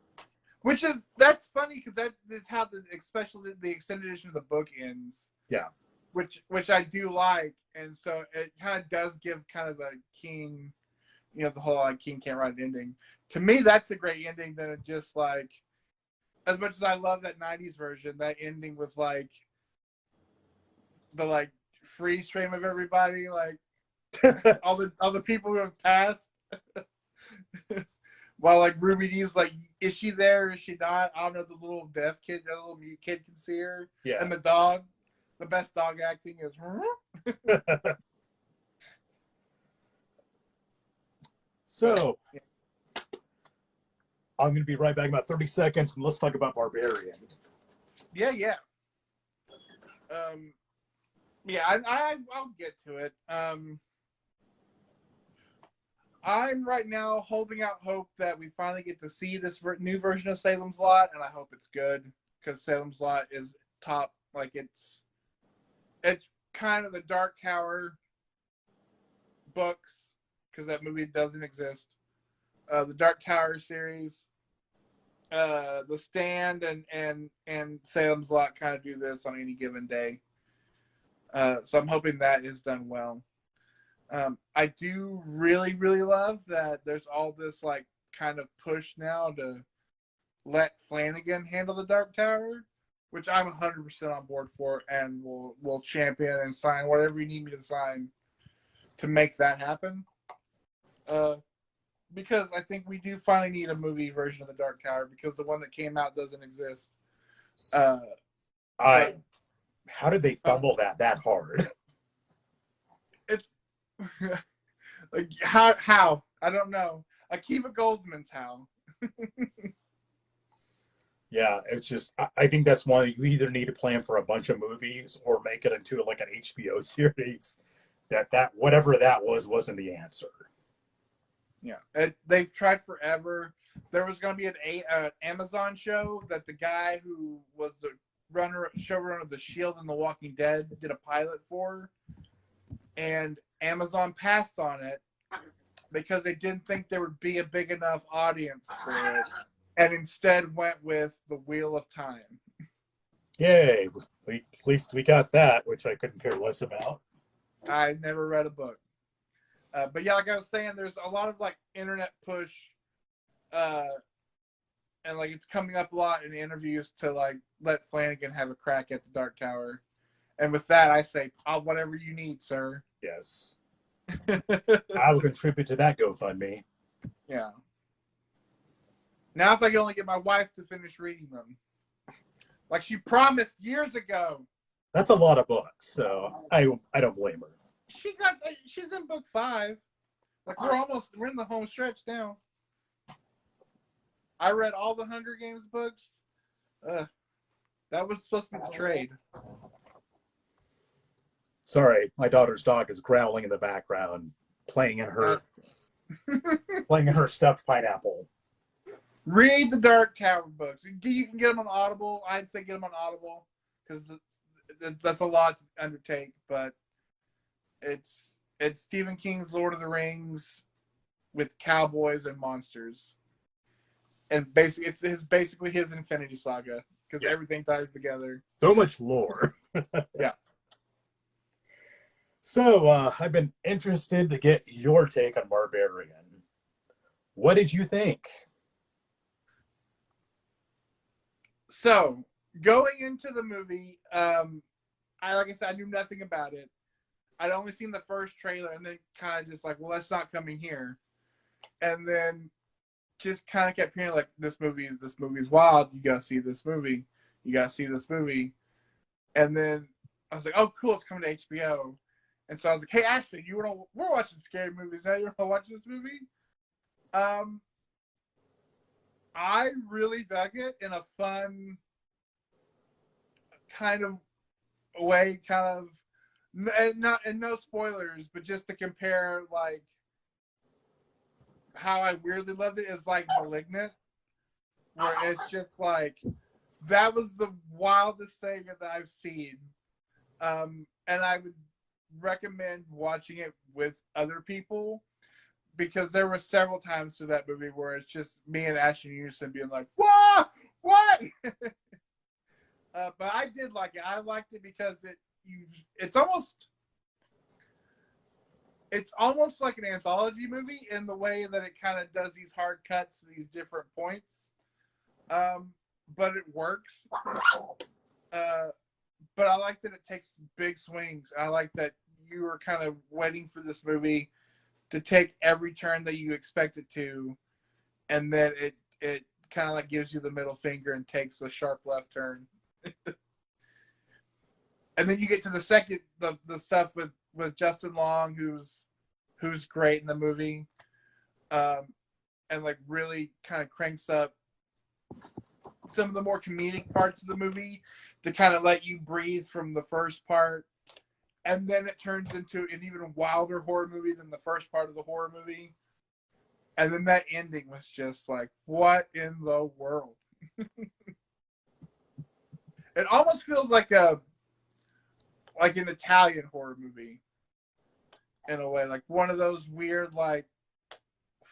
That's funny, because that is how especially the extended edition of the book ends. Yeah. Which I do like, and so it kind of does give kind of a King, the whole like King can't write an ending. To me, that's a great ending. Than it just like, as much as I love that 90s version, that ending with like the like freeze frame of everybody, like all the people who have passed. While like Ruby Dee's like, is she there? Is she not? I don't know. The little deaf kid, the little mute kid can see her. Yeah. And the dog, the best dog acting is. So, I'm going to be right back in about 30 seconds, and let's talk about Barbarian. Yeah. I'll get to it. I'm right now holding out hope that we finally get to see this new version of Salem's Lot, and I hope it's good, because Salem's Lot is top. Like it's kind of the Dark Tower books, because that movie doesn't exist. The Dark Tower series, The Stand, and Salem's Lot kind of do this on any given day. So I'm hoping that is done well. I do really, really love that there's all this like kind of push now to let Flanagan handle the Dark Tower, which I'm 100% on board for, and will champion and sign whatever you need me to sign to make that happen. Because I think we do finally need a movie version of the Dark Tower, because the one that came out doesn't exist. How did they fumble that hard? Like how? I don't know. Akiva Goldsman's how. Yeah, it's just, I think that's one you either need to plan for a bunch of movies or make it into like an HBO series. That whatever that wasn't the answer. Yeah, they've tried forever. There was going to be an Amazon show that the guy who was the showrunner of The Shield and The Walking Dead did a pilot for, and Amazon passed on it because they didn't think there would be a big enough audience for it, and instead went with The Wheel of Time. Yay! At least we got that, which I couldn't care less about. I never read a book. But yeah, like I was saying, there's a lot of like internet push, and like it's coming up a lot in interviews to like let Flanagan have a crack at the Dark Tower. And with that, I say, whatever you need, sir. Yes. I will contribute to that GoFundMe. Yeah. Now if I could only get my wife to finish reading them. Like she promised years ago. That's a lot of books, so I don't blame her. She's in book 5. Like we're in the home stretch now. I read all the Hunger Games books. That was supposed to be the trade. Sorry, my daughter's dog is growling in the background, playing in her stuffed pineapple. Read the Dark Tower books. You can get them on Audible. I'd say get them on Audible because that's a lot to undertake. But it's Stephen King's Lord of the Rings with cowboys and monsters, and basically it's basically his Infinity Saga because everything ties together. So much lore. Yeah. So I've been interested to get your take on Barbarian. What did you think? So going into the movie, like I said, I knew nothing about it. I'd only seen the first trailer and then kind of just like, well, that's not coming here. And then just kind of kept hearing like, this movie's wild. You gotta see this movie. You gotta see this movie. And then I was like, oh, cool, it's coming to HBO. And so I was like, hey, Ashley, we're watching scary movies now. You want to watch this movie? I really dug it in a fun kind of way, and no spoilers, but just to compare like how I weirdly loved it is like Malignant, where it's just like that was the wildest thing that I've seen. And I would recommend watching it with other people because there were several times through that movie where it's just me and Ashton Houston being like, "What? What?" But I did like it. I liked it because it's almost like an anthology movie in the way that it kind of does these hard cuts to these different points. But it works. But I like that it takes big swings. I like that you were kind of waiting for this movie to take every turn that you expect it to, and then it kind of like gives you the middle finger and takes a sharp left turn. And then you get to the second the stuff with Justin Long, who's great in the movie, and like really kind of cranks up some of the more comedic parts of the movie to kind of let you breathe from the first part. And then it turns into an even wilder horror movie than the first part of the horror movie. And then that ending was just like, what in the world? It almost feels like an Italian horror movie in a way, like one of those weird like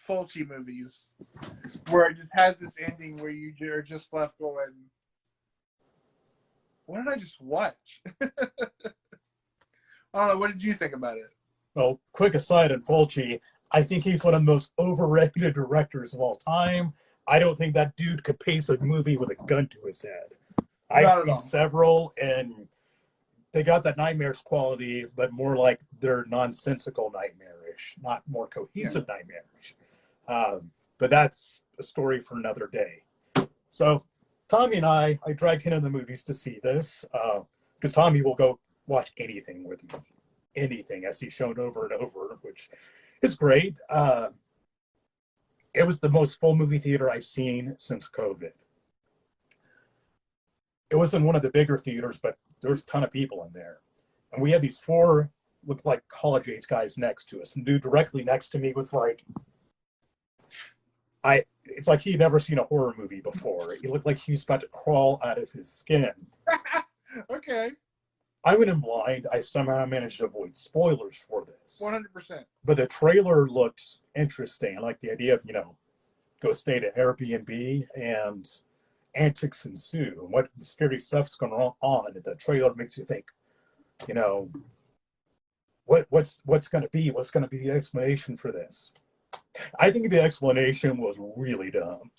Fulci movies where it just has this ending where you are just left going, what did I just watch? I don't know. What did you think about it? Well, quick aside on Fulci, I think he's one of the most overrated directors of all time. I don't think that dude could pace a movie with a gun to his head. I've seen several, and they got that nightmares quality, but more like they're nonsensical nightmarish, not more cohesive nightmarish. But that's a story for another day. So Tommy and I dragged him to the movies to see this because Tommy will go watch anything with me, anything, as he's shown over and over, which is great. It was the most full movie theater I've seen since COVID. It was in one of the bigger theaters, but there's a ton of people in there. And we had these 4 looked like college age guys next to us. And dude directly next to me was like, it's like he'd never seen a horror movie before. He looked like he was about to crawl out of his skin. Okay. I went in blind. I somehow managed to avoid spoilers for this. 100%. But the trailer looked interesting. I like the idea of, go stay at Airbnb and antics ensue. And what scary stuff's going on. And the trailer makes you think, what's going to be? What's going to be the explanation for this? I think the explanation was really dumb.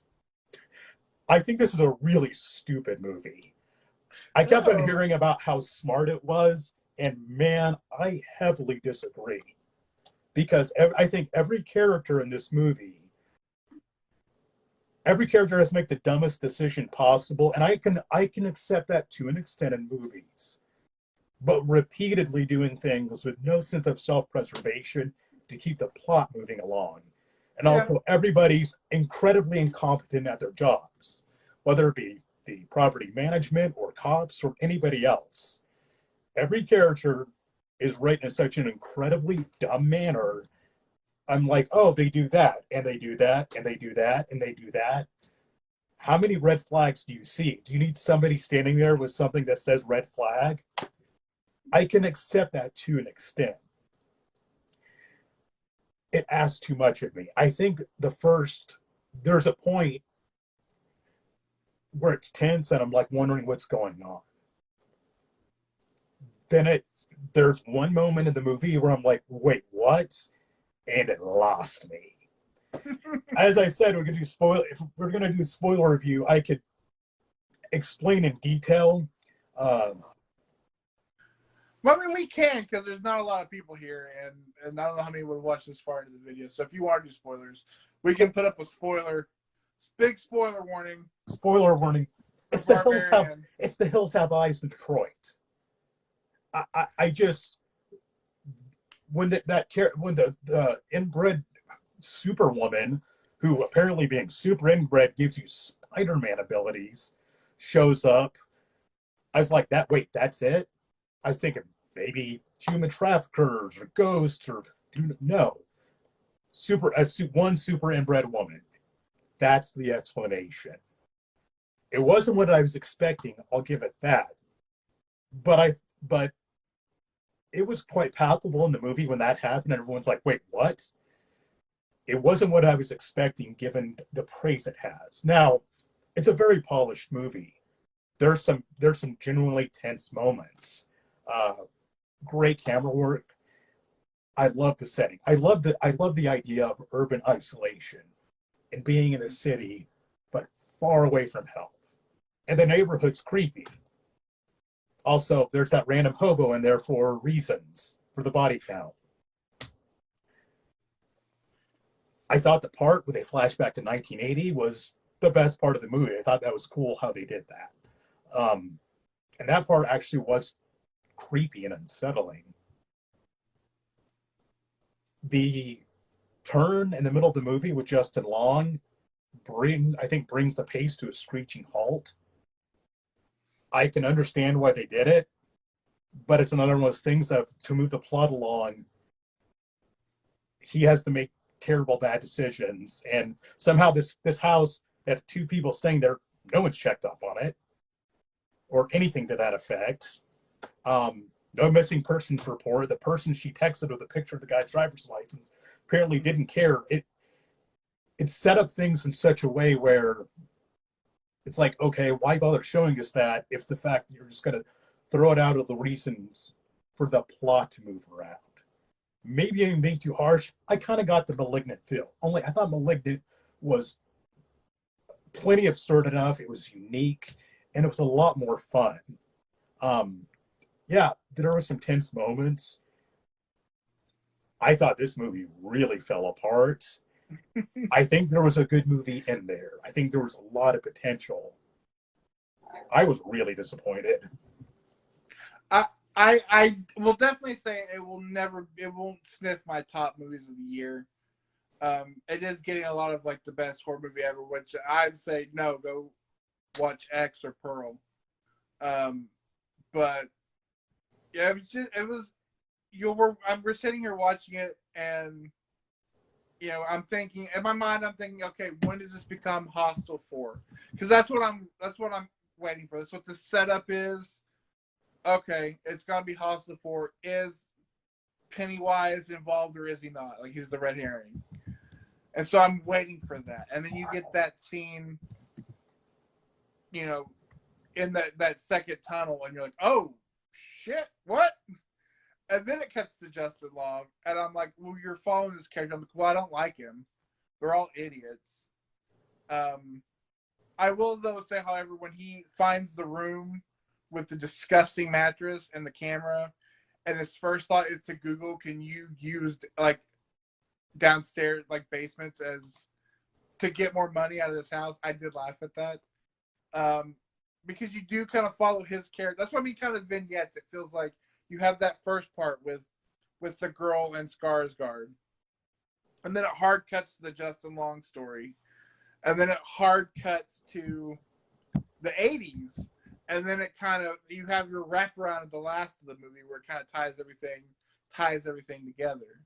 I think this is a really stupid movie. I kept on hearing about how smart it was, and man, I heavily disagree. Because I think every character in this movie, every character has to make the dumbest decision possible, and I can accept that to an extent in movies. but repeatedly doing things with no sense of self-preservation to keep the plot moving along. And Yeah. also, everybody's incredibly incompetent at their jobs, whether it be the property management or cops or anybody else. Every character is written in such an incredibly dumb manner. I'm like, oh, they do that, and they do that, and they do that, and they do that. How many red flags do you see? Do you need somebody standing there with something that says red flag? I can accept that to an extent. It asks too much of me. I think there's a point where it's tense and I'm like wondering what's going on. Then there's one moment in the movie where I'm like, wait, what? And it lost me. As I said, if we're gonna do spoiler review, I could explain in detail. Well, I mean, we can, because there's not a lot of people here, and I don't know how many would watch this far into the video. So if you want to do spoilers, we can put up a big spoiler warning. Spoiler warning. It's the Hills Have Eyes in Detroit. I just when the inbred superwoman, who apparently being super inbred gives you Spider-Man abilities, shows up. I was like, that's it? I was thinking maybe human traffickers or ghosts or no. One super inbred woman. That's the explanation. It wasn't what I was expecting, I'll give it that. But it was quite palpable in the movie when that happened, and everyone's like, wait, what? It wasn't what I was expecting given the praise it has. Now, it's a very polished movie. There's some genuinely tense moments. Great camera work. I love the setting. I love the idea of urban isolation and being in a city, but far away from help. And the neighborhood's creepy. Also, there's that random hobo in there for reasons, for the body count. I thought the part where they flash back to 1980 was the best part of the movie. I thought that was cool how they did that. And that part actually was creepy and unsettling. The turn in the middle of the movie with Justin Long brings the pace to a screeching halt. I can understand why they did it, but it's another one of those things that to move the plot along, he has to make terrible bad decisions, and somehow this house that two people staying there, no one's checked up on it or anything to that effect. No missing persons report. The person she texted with a picture of the guy's driver's license apparently didn't care. It set up things in such a way where it's like, okay, why bother showing us that if the fact that you're just going to throw it out of the reasons for the plot to move around? Maybe I'm being too harsh. I kind of got the Malignant feel. Only I thought Malignant was plenty absurd enough. It was unique, and it was a lot more fun. Yeah, there were some tense moments. I thought this movie really fell apart. I think there was a good movie in there. I think there was a lot of potential. I was really disappointed. I will definitely say it won't sniff my top movies of the year. It is getting a lot of like the best horror movie ever, which I'd say no, go watch X or Pearl. But yeah, we're sitting here watching it, and I'm thinking in my mind, okay, when does this become Hostel 4? Because that's what I'm waiting for. That's what the setup is. Okay, it's gonna be Hostel 4. Is Pennywise involved or is he not? Like, he's the red herring. And so I'm waiting for that. And then you get that scene, in that second tunnel, and you're like, oh shit, what? And then it cuts to Justin Long, and I'm like, well, you're following this character. I'm like, well, I don't like him. They're all idiots. I will, though, say, however, when he finds the room with the disgusting mattress and the camera, and his first thought is to Google, can you use, like, downstairs, like, basements to get more money out of this house? I did laugh at that. Because you do kind of follow his character. That's what I mean, kind of vignettes. It feels like you have that first part with the girl and Skarsgård, and then it hard cuts to the Justin Long story, and then it hard cuts to the 80s, and then it kind of, you have your wraparound at the last of the movie where it kind of ties everything together.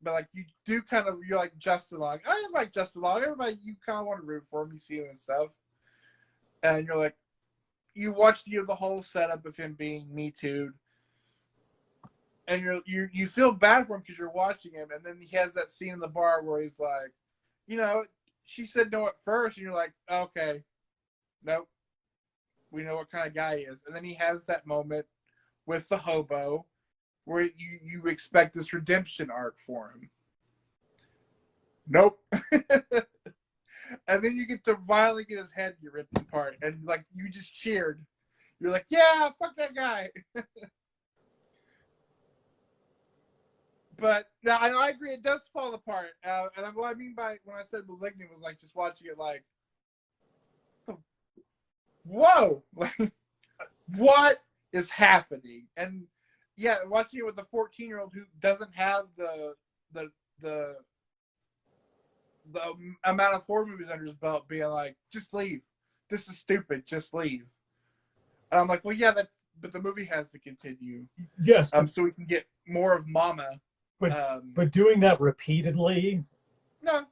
But like you do kind of, you're like Justin Long. I like Justin Long. Everybody, you kind of want to root for him. You see him and stuff, and you're like, you watch the whole setup of him being Me Too'd, and you feel bad for him because you're watching him, and then he has that scene in the bar where he's like, she said no at first, and you're like, okay, nope, we know what kind of guy he is, and then he has that moment with the hobo where you expect this redemption arc for him. Nope. And then you get to violently get his head get ripped apart, and like you just cheered. You're like, yeah, fuck that guy. But now I agree, it does fall apart. And what I mean by when I said malignant was like just watching it like, whoa, like what is happening? And yeah, watching it with the 14-year-old who doesn't have the amount of horror movies under his belt, being like, just leave. This is stupid. Just leave. And I'm like, well, yeah, but the movie has to continue. Yes. So we can get more of Mama. But doing that repeatedly, no.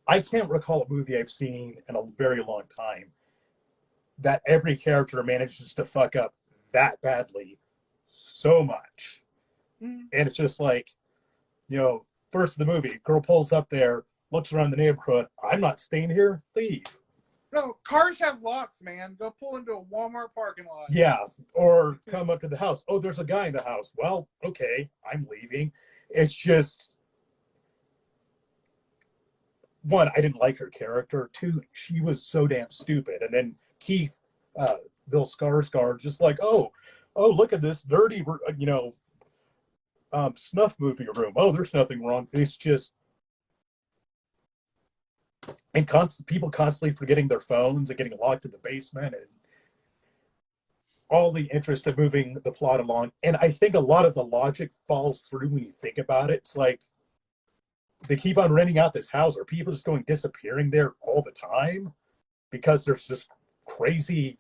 I can't recall a movie I've seen in a very long time that every character manages to fuck up that badly so much. And it's just like, first of the movie, girl pulls up there, looks around the neighborhood. I'm not staying here. Leave. No, cars have locks, man. Go pull into a Walmart parking lot. Yeah, or come up to the house. Oh, there's a guy in the house. Well, okay, I'm leaving. It's just, one, I didn't like her character. Two, she was so damn stupid. And then Keith, Bill Skarsgård, just like, oh, look at this dirty, snuff movie room. Oh, there's nothing wrong. It's just, and people constantly forgetting their phones and getting locked in the basement, and all the interest of moving the plot along. And I think a lot of the logic falls through when you think about it. It's like they keep on renting out this house. Are people just going disappearing there all the time because there's this crazy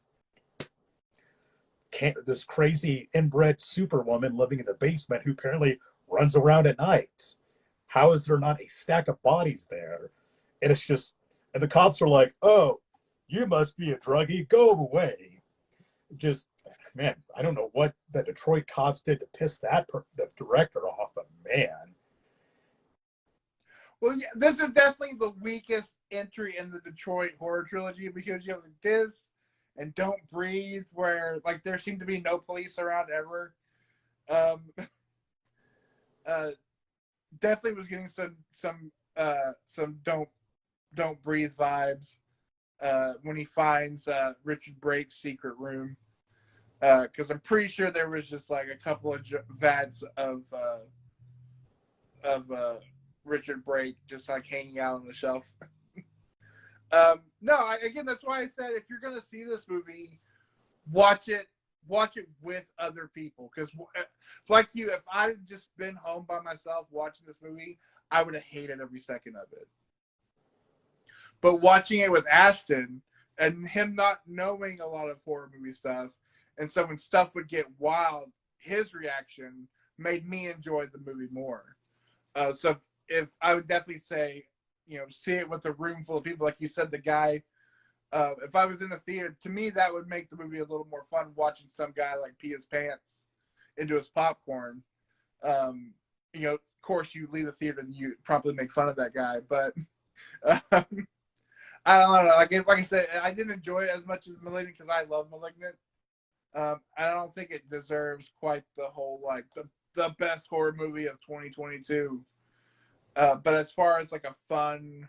inbred superwoman living in the basement who apparently runs around at night? How is there not a stack of bodies there? And it's just, and the cops are like, oh, you must be a druggie, go away. Just, man, I don't know what the Detroit cops did to piss the director off, but man. Well, yeah, this is definitely the weakest entry in the Detroit horror trilogy, because you have this and Don't Breathe, where like there seemed to be no police around ever. Definitely was getting some Don't Breathe vibes when he finds Richard Brake's secret room, because I'm pretty sure there was just like a couple of vats of Richard Brake just like hanging out on the shelf. Again, that's why I said if you're gonna see this movie, watch it with other people. Because like you, if I'd just been home by myself watching this movie, I would have hated every second of it. But watching it with Ashton and him not knowing a lot of horror movie stuff, and so when stuff would get wild, his reaction made me enjoy the movie more. So if I would definitely say, see it with a room full of people, like you said, the guy. If I was in a theater, to me that would make the movie a little more fun, watching some guy like pee his pants into his popcorn. Of course, you leave the theater and you promptly make fun of that guy, but. I don't know. Like I said, I didn't enjoy it as much as Malignant because I love Malignant. I don't think it deserves quite the whole like the best horror movie of 2022. But as far as like a fun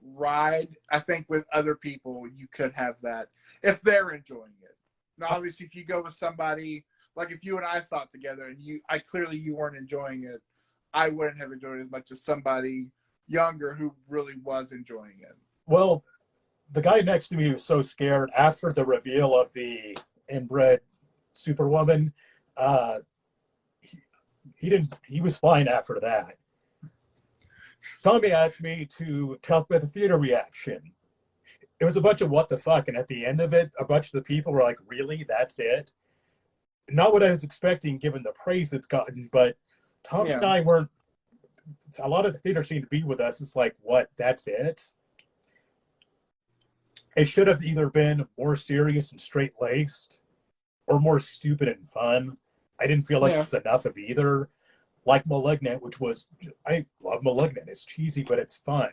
ride, I think with other people you could have that if they're enjoying it. Now, obviously, if you go with somebody like if you and I saw it together and you weren't enjoying it, I wouldn't have enjoyed it as much as somebody younger who really was enjoying it. Well, the guy next to me was so scared after the reveal of the inbred Superwoman. Uh, he was fine after that. Tommy asked me to talk about the theater reaction. It was a bunch of what the fuck, and at the end of it, a bunch of the people were like, "Really? That's it?" Not what I was expecting, given the praise it's gotten. But Tommy and I weren't. A lot of the theater seemed to be with us. It's like, what? That's it? It should have either been more serious and straight laced, or more stupid and fun. I didn't feel like it's enough of either. Like Malignant, which was, I love Malignant. It's cheesy, but it's fun.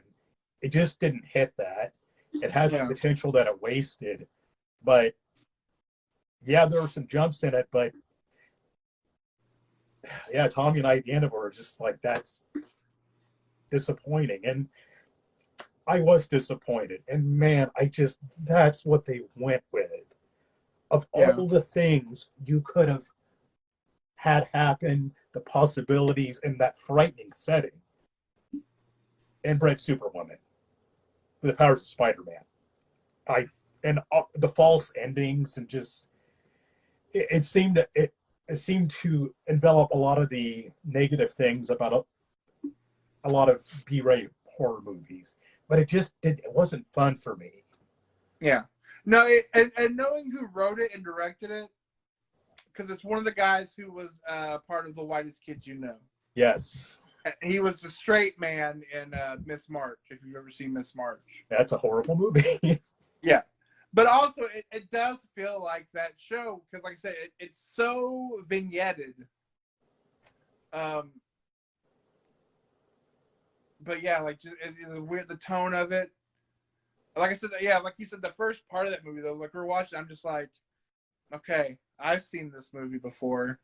It just didn't hit that. It has the potential that it wasted. But yeah, there were some jumps in it, but yeah, Tommy and I at the end of it were just like, that's disappointing. And I was disappointed. And man, that's what they went with. Of all the things you could have had happen, the possibilities in that frightening setting, inbred Superwoman with the powers of Spider-Man. The false endings and just it seemed to envelop a lot of the negative things about a lot of B-rated horror movies, but it wasn't fun for me. Yeah. No, and knowing who wrote it and directed it, because it's one of the guys who was part of The Whitest Kid You Know. Yes. He was the straight man in Miss March, if you've ever seen Miss March. That's a horrible movie. Yeah. But also, it does feel like that show, because like I said, it's so vignetted. But yeah, like just the weird, the tone of it. Like I said, yeah, like you said, the first part of that movie, though, like we're watching, I'm just like, okay, I've seen this movie before.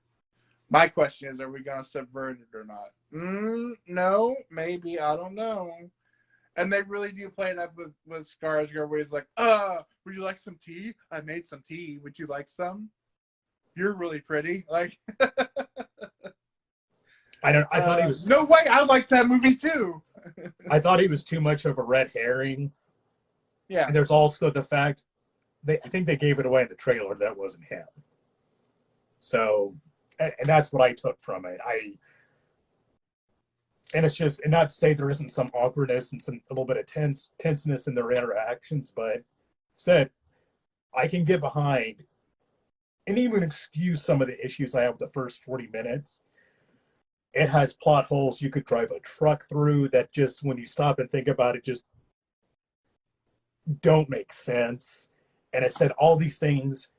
My question is, are we going to subvert it or not? No, maybe, I don't know. And they really do play it up with Skarsgård, where he's like, would you like some tea? I made some tea. Would you like some? You're really pretty. Like, I thought he was. No way, I liked that movie too. I thought he was too much of a red herring. Yeah. And there's also the fact I think they gave it away in the trailer that wasn't him. So, and that's what I took from it. And it's just, and not to say there isn't some awkwardness and a little bit of tenseness in their interactions, but said I can get behind and even excuse some of the issues I have with the first 40 minutes. It has plot holes you could drive a truck through that just, when you stop and think about it, just don't make sense. And it said all these things,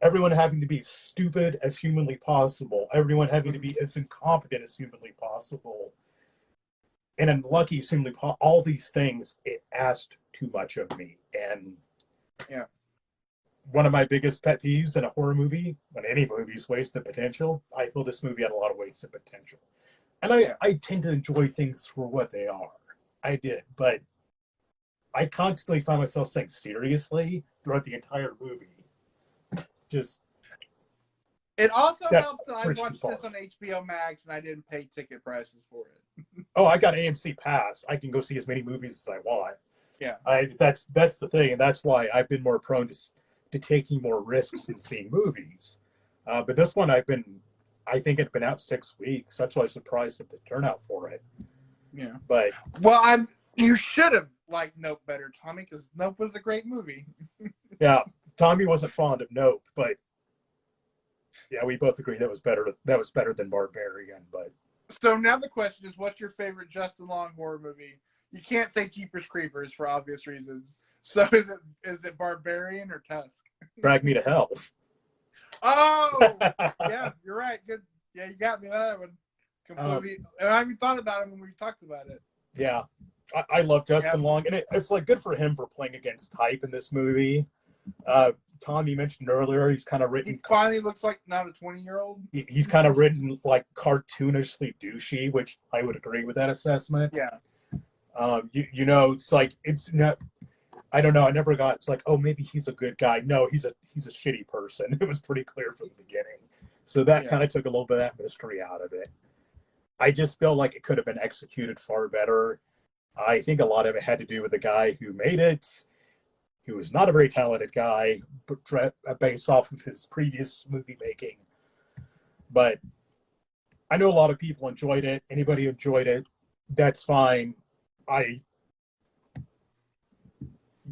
everyone having to be as stupid as humanly possible, everyone having to be as incompetent as humanly possible, and unlucky as humanly possible. All these things, it asked too much of me. And yeah, one of my biggest pet peeves in a horror movie, when any movie is wasted potential, I feel this movie had a lot of wasted potential. And I tend to enjoy things for what they are. I did, but I constantly find myself saying seriously throughout the entire movie. Just it also helps that I watched this on HBO Max and I didn't pay ticket prices for it. Oh, I got AMC Pass. I can go see as many movies as I want. Yeah, that's the thing, and that's why I've been more prone to taking more risks and seeing movies. But this one, I think it's been out 6 weeks. That's why I was surprised at the turnout for it. Yeah, but well, you should have liked Nope better, Tommy, because Nope was a great movie. Yeah, Tommy wasn't fond of Nope, but yeah, we both agree that was better. That was better than Barbarian. But so now the question is, what's your favorite Justin Long horror movie? You can't say Jeepers Creepers for obvious reasons. So is it Barbarian or Tusk? Drag Me to Hell. Oh, yeah, you're right. Good. Yeah, you got me that one completely. And I even thought about it when we talked about it. Yeah, I love Justin Long, and it's like good for him for playing against type in this movie. Tom, you mentioned earlier, he's kind of written. He finally looks like not a 20-year-old. He's kind of written like cartoonishly douchey, which I would agree with that assessment. Yeah. It's like it's not. I don't know. I never got. It's like, oh, maybe he's a good guy. No, he's a shitty person. It was pretty clear from the beginning. So that kind of took a little bit of that mystery out of it. I just feel like it could have been executed far better. I think a lot of it had to do with the guy who made it. He was not a very talented guy, based off of his previous movie making. But I know a lot of people enjoyed it. Anybody who enjoyed it, that's fine. I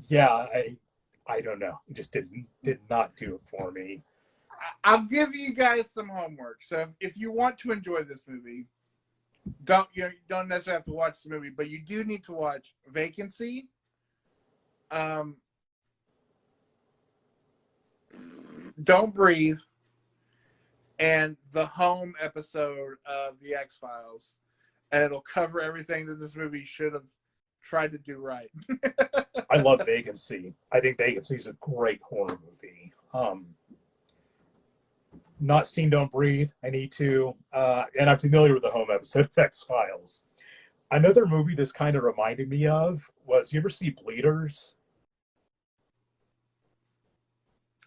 don't know. It just did not do it for me. I'll give you guys some homework. So if you want to enjoy this movie, don't necessarily have to watch the movie, but you do need to watch Vacancy. Don't Breathe, and the Home episode of The X-Files, and it'll cover everything that this movie should have tried to do right. I love Vacancy. I think Vacancy is a great horror movie. Not seen Don't Breathe. I need to. And I'm familiar with the Home episode of X-Files. Another movie this kind of reminded me of was, you ever see Bleeders?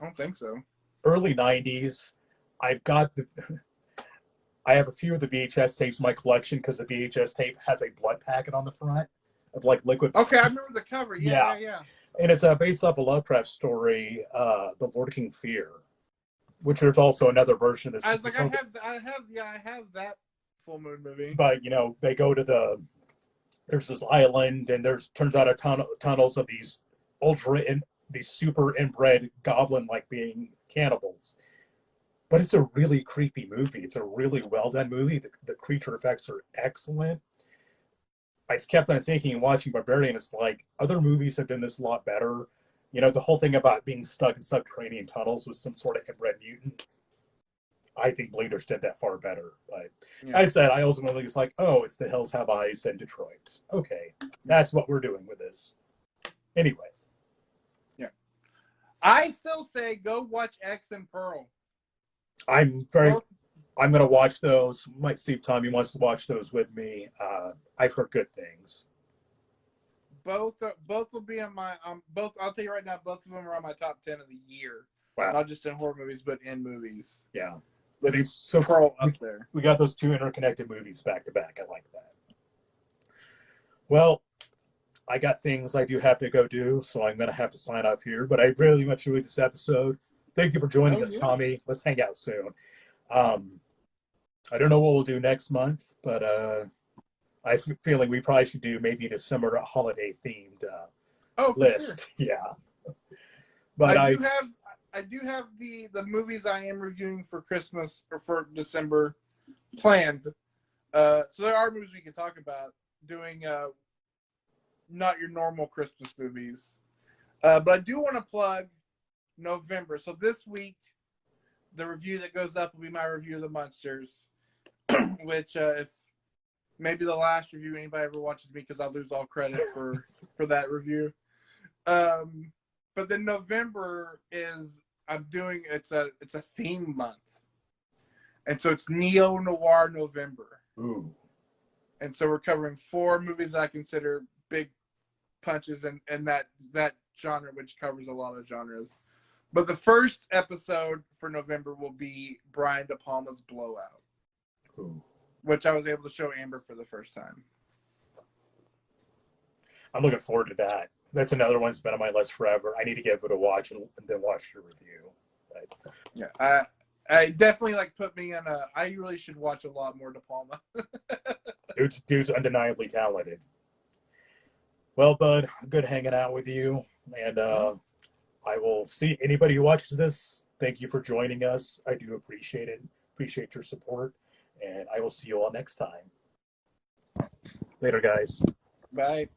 I don't think so. Early 90s. I have a few of the VHS tapes in my collection because the VHS tape has a blood packet on the front of like liquid. Okay, I remember the cover. Yeah. And it's based off a Lovecraft story, The Lord King Fear, which there's also another version of this. I was like, I have that full moon movie. But they go to there's this island, and turns out tunnels of these these super inbred goblin-like being cannibals. But it's a really creepy movie. It's a really well done movie. The creature effects are excellent. I just kept on thinking and watching Barbarian. It's like, other movies have done this a lot better. The whole thing about being stuck in subterranean tunnels with some sort of inbred mutant. I think Bleeders did that far better. But yeah. I said, I ultimately was like, oh, it's The Hills Have Eyes and Detroit. Okay, that's what we're doing with this. Anyway. Yeah. I still say go watch X and Pearl. I'm going to watch those. Might see if Tommy wants to watch those with me. I've heard good things. Both will be on my both. I'll tell you right now, both of them are on my top 10 of the year. Wow. Not just in horror movies, but in movies. Yeah, but it's so Pearl up there. We got those two interconnected movies back to back. I like that. Well, I got things I do have to go do, so I'm going to have to sign off here. But I really much enjoyed this episode. Thank you for joining us, Tommy. Let's hang out soon. I don't know what we'll do next month, but I have a feeling we probably should do maybe a summer holiday themed list. Sure. Yeah. But I do have the movies I am reviewing for Christmas or for December planned. So there are movies we can talk about doing not your normal Christmas movies. But I do want to plug November. So this week, the review that goes up will be my review of The Munsters, which if maybe the last review anybody ever watches me, because I'll lose all credit for that review. But then November is it's a theme month, and so it's Neo Noir November. Ooh. And so we're covering 4 movies that I consider big punches in that genre, which covers a lot of genres. But the first episode for November will be Brian De Palma's Blowout. Ooh. Which I was able to show Amber for the first time. I'm looking forward to that. That's another one that's been on my list forever. I need to give it a watch and then watch the review. But... yeah, I definitely put me in I really should watch a lot more De Palma. Dude's undeniably talented. Well, bud, good hanging out with you, and I will see anybody who watches this. Thank you for joining us. I do appreciate it. Appreciate your support. And I will see you all next time. Later, guys. Bye.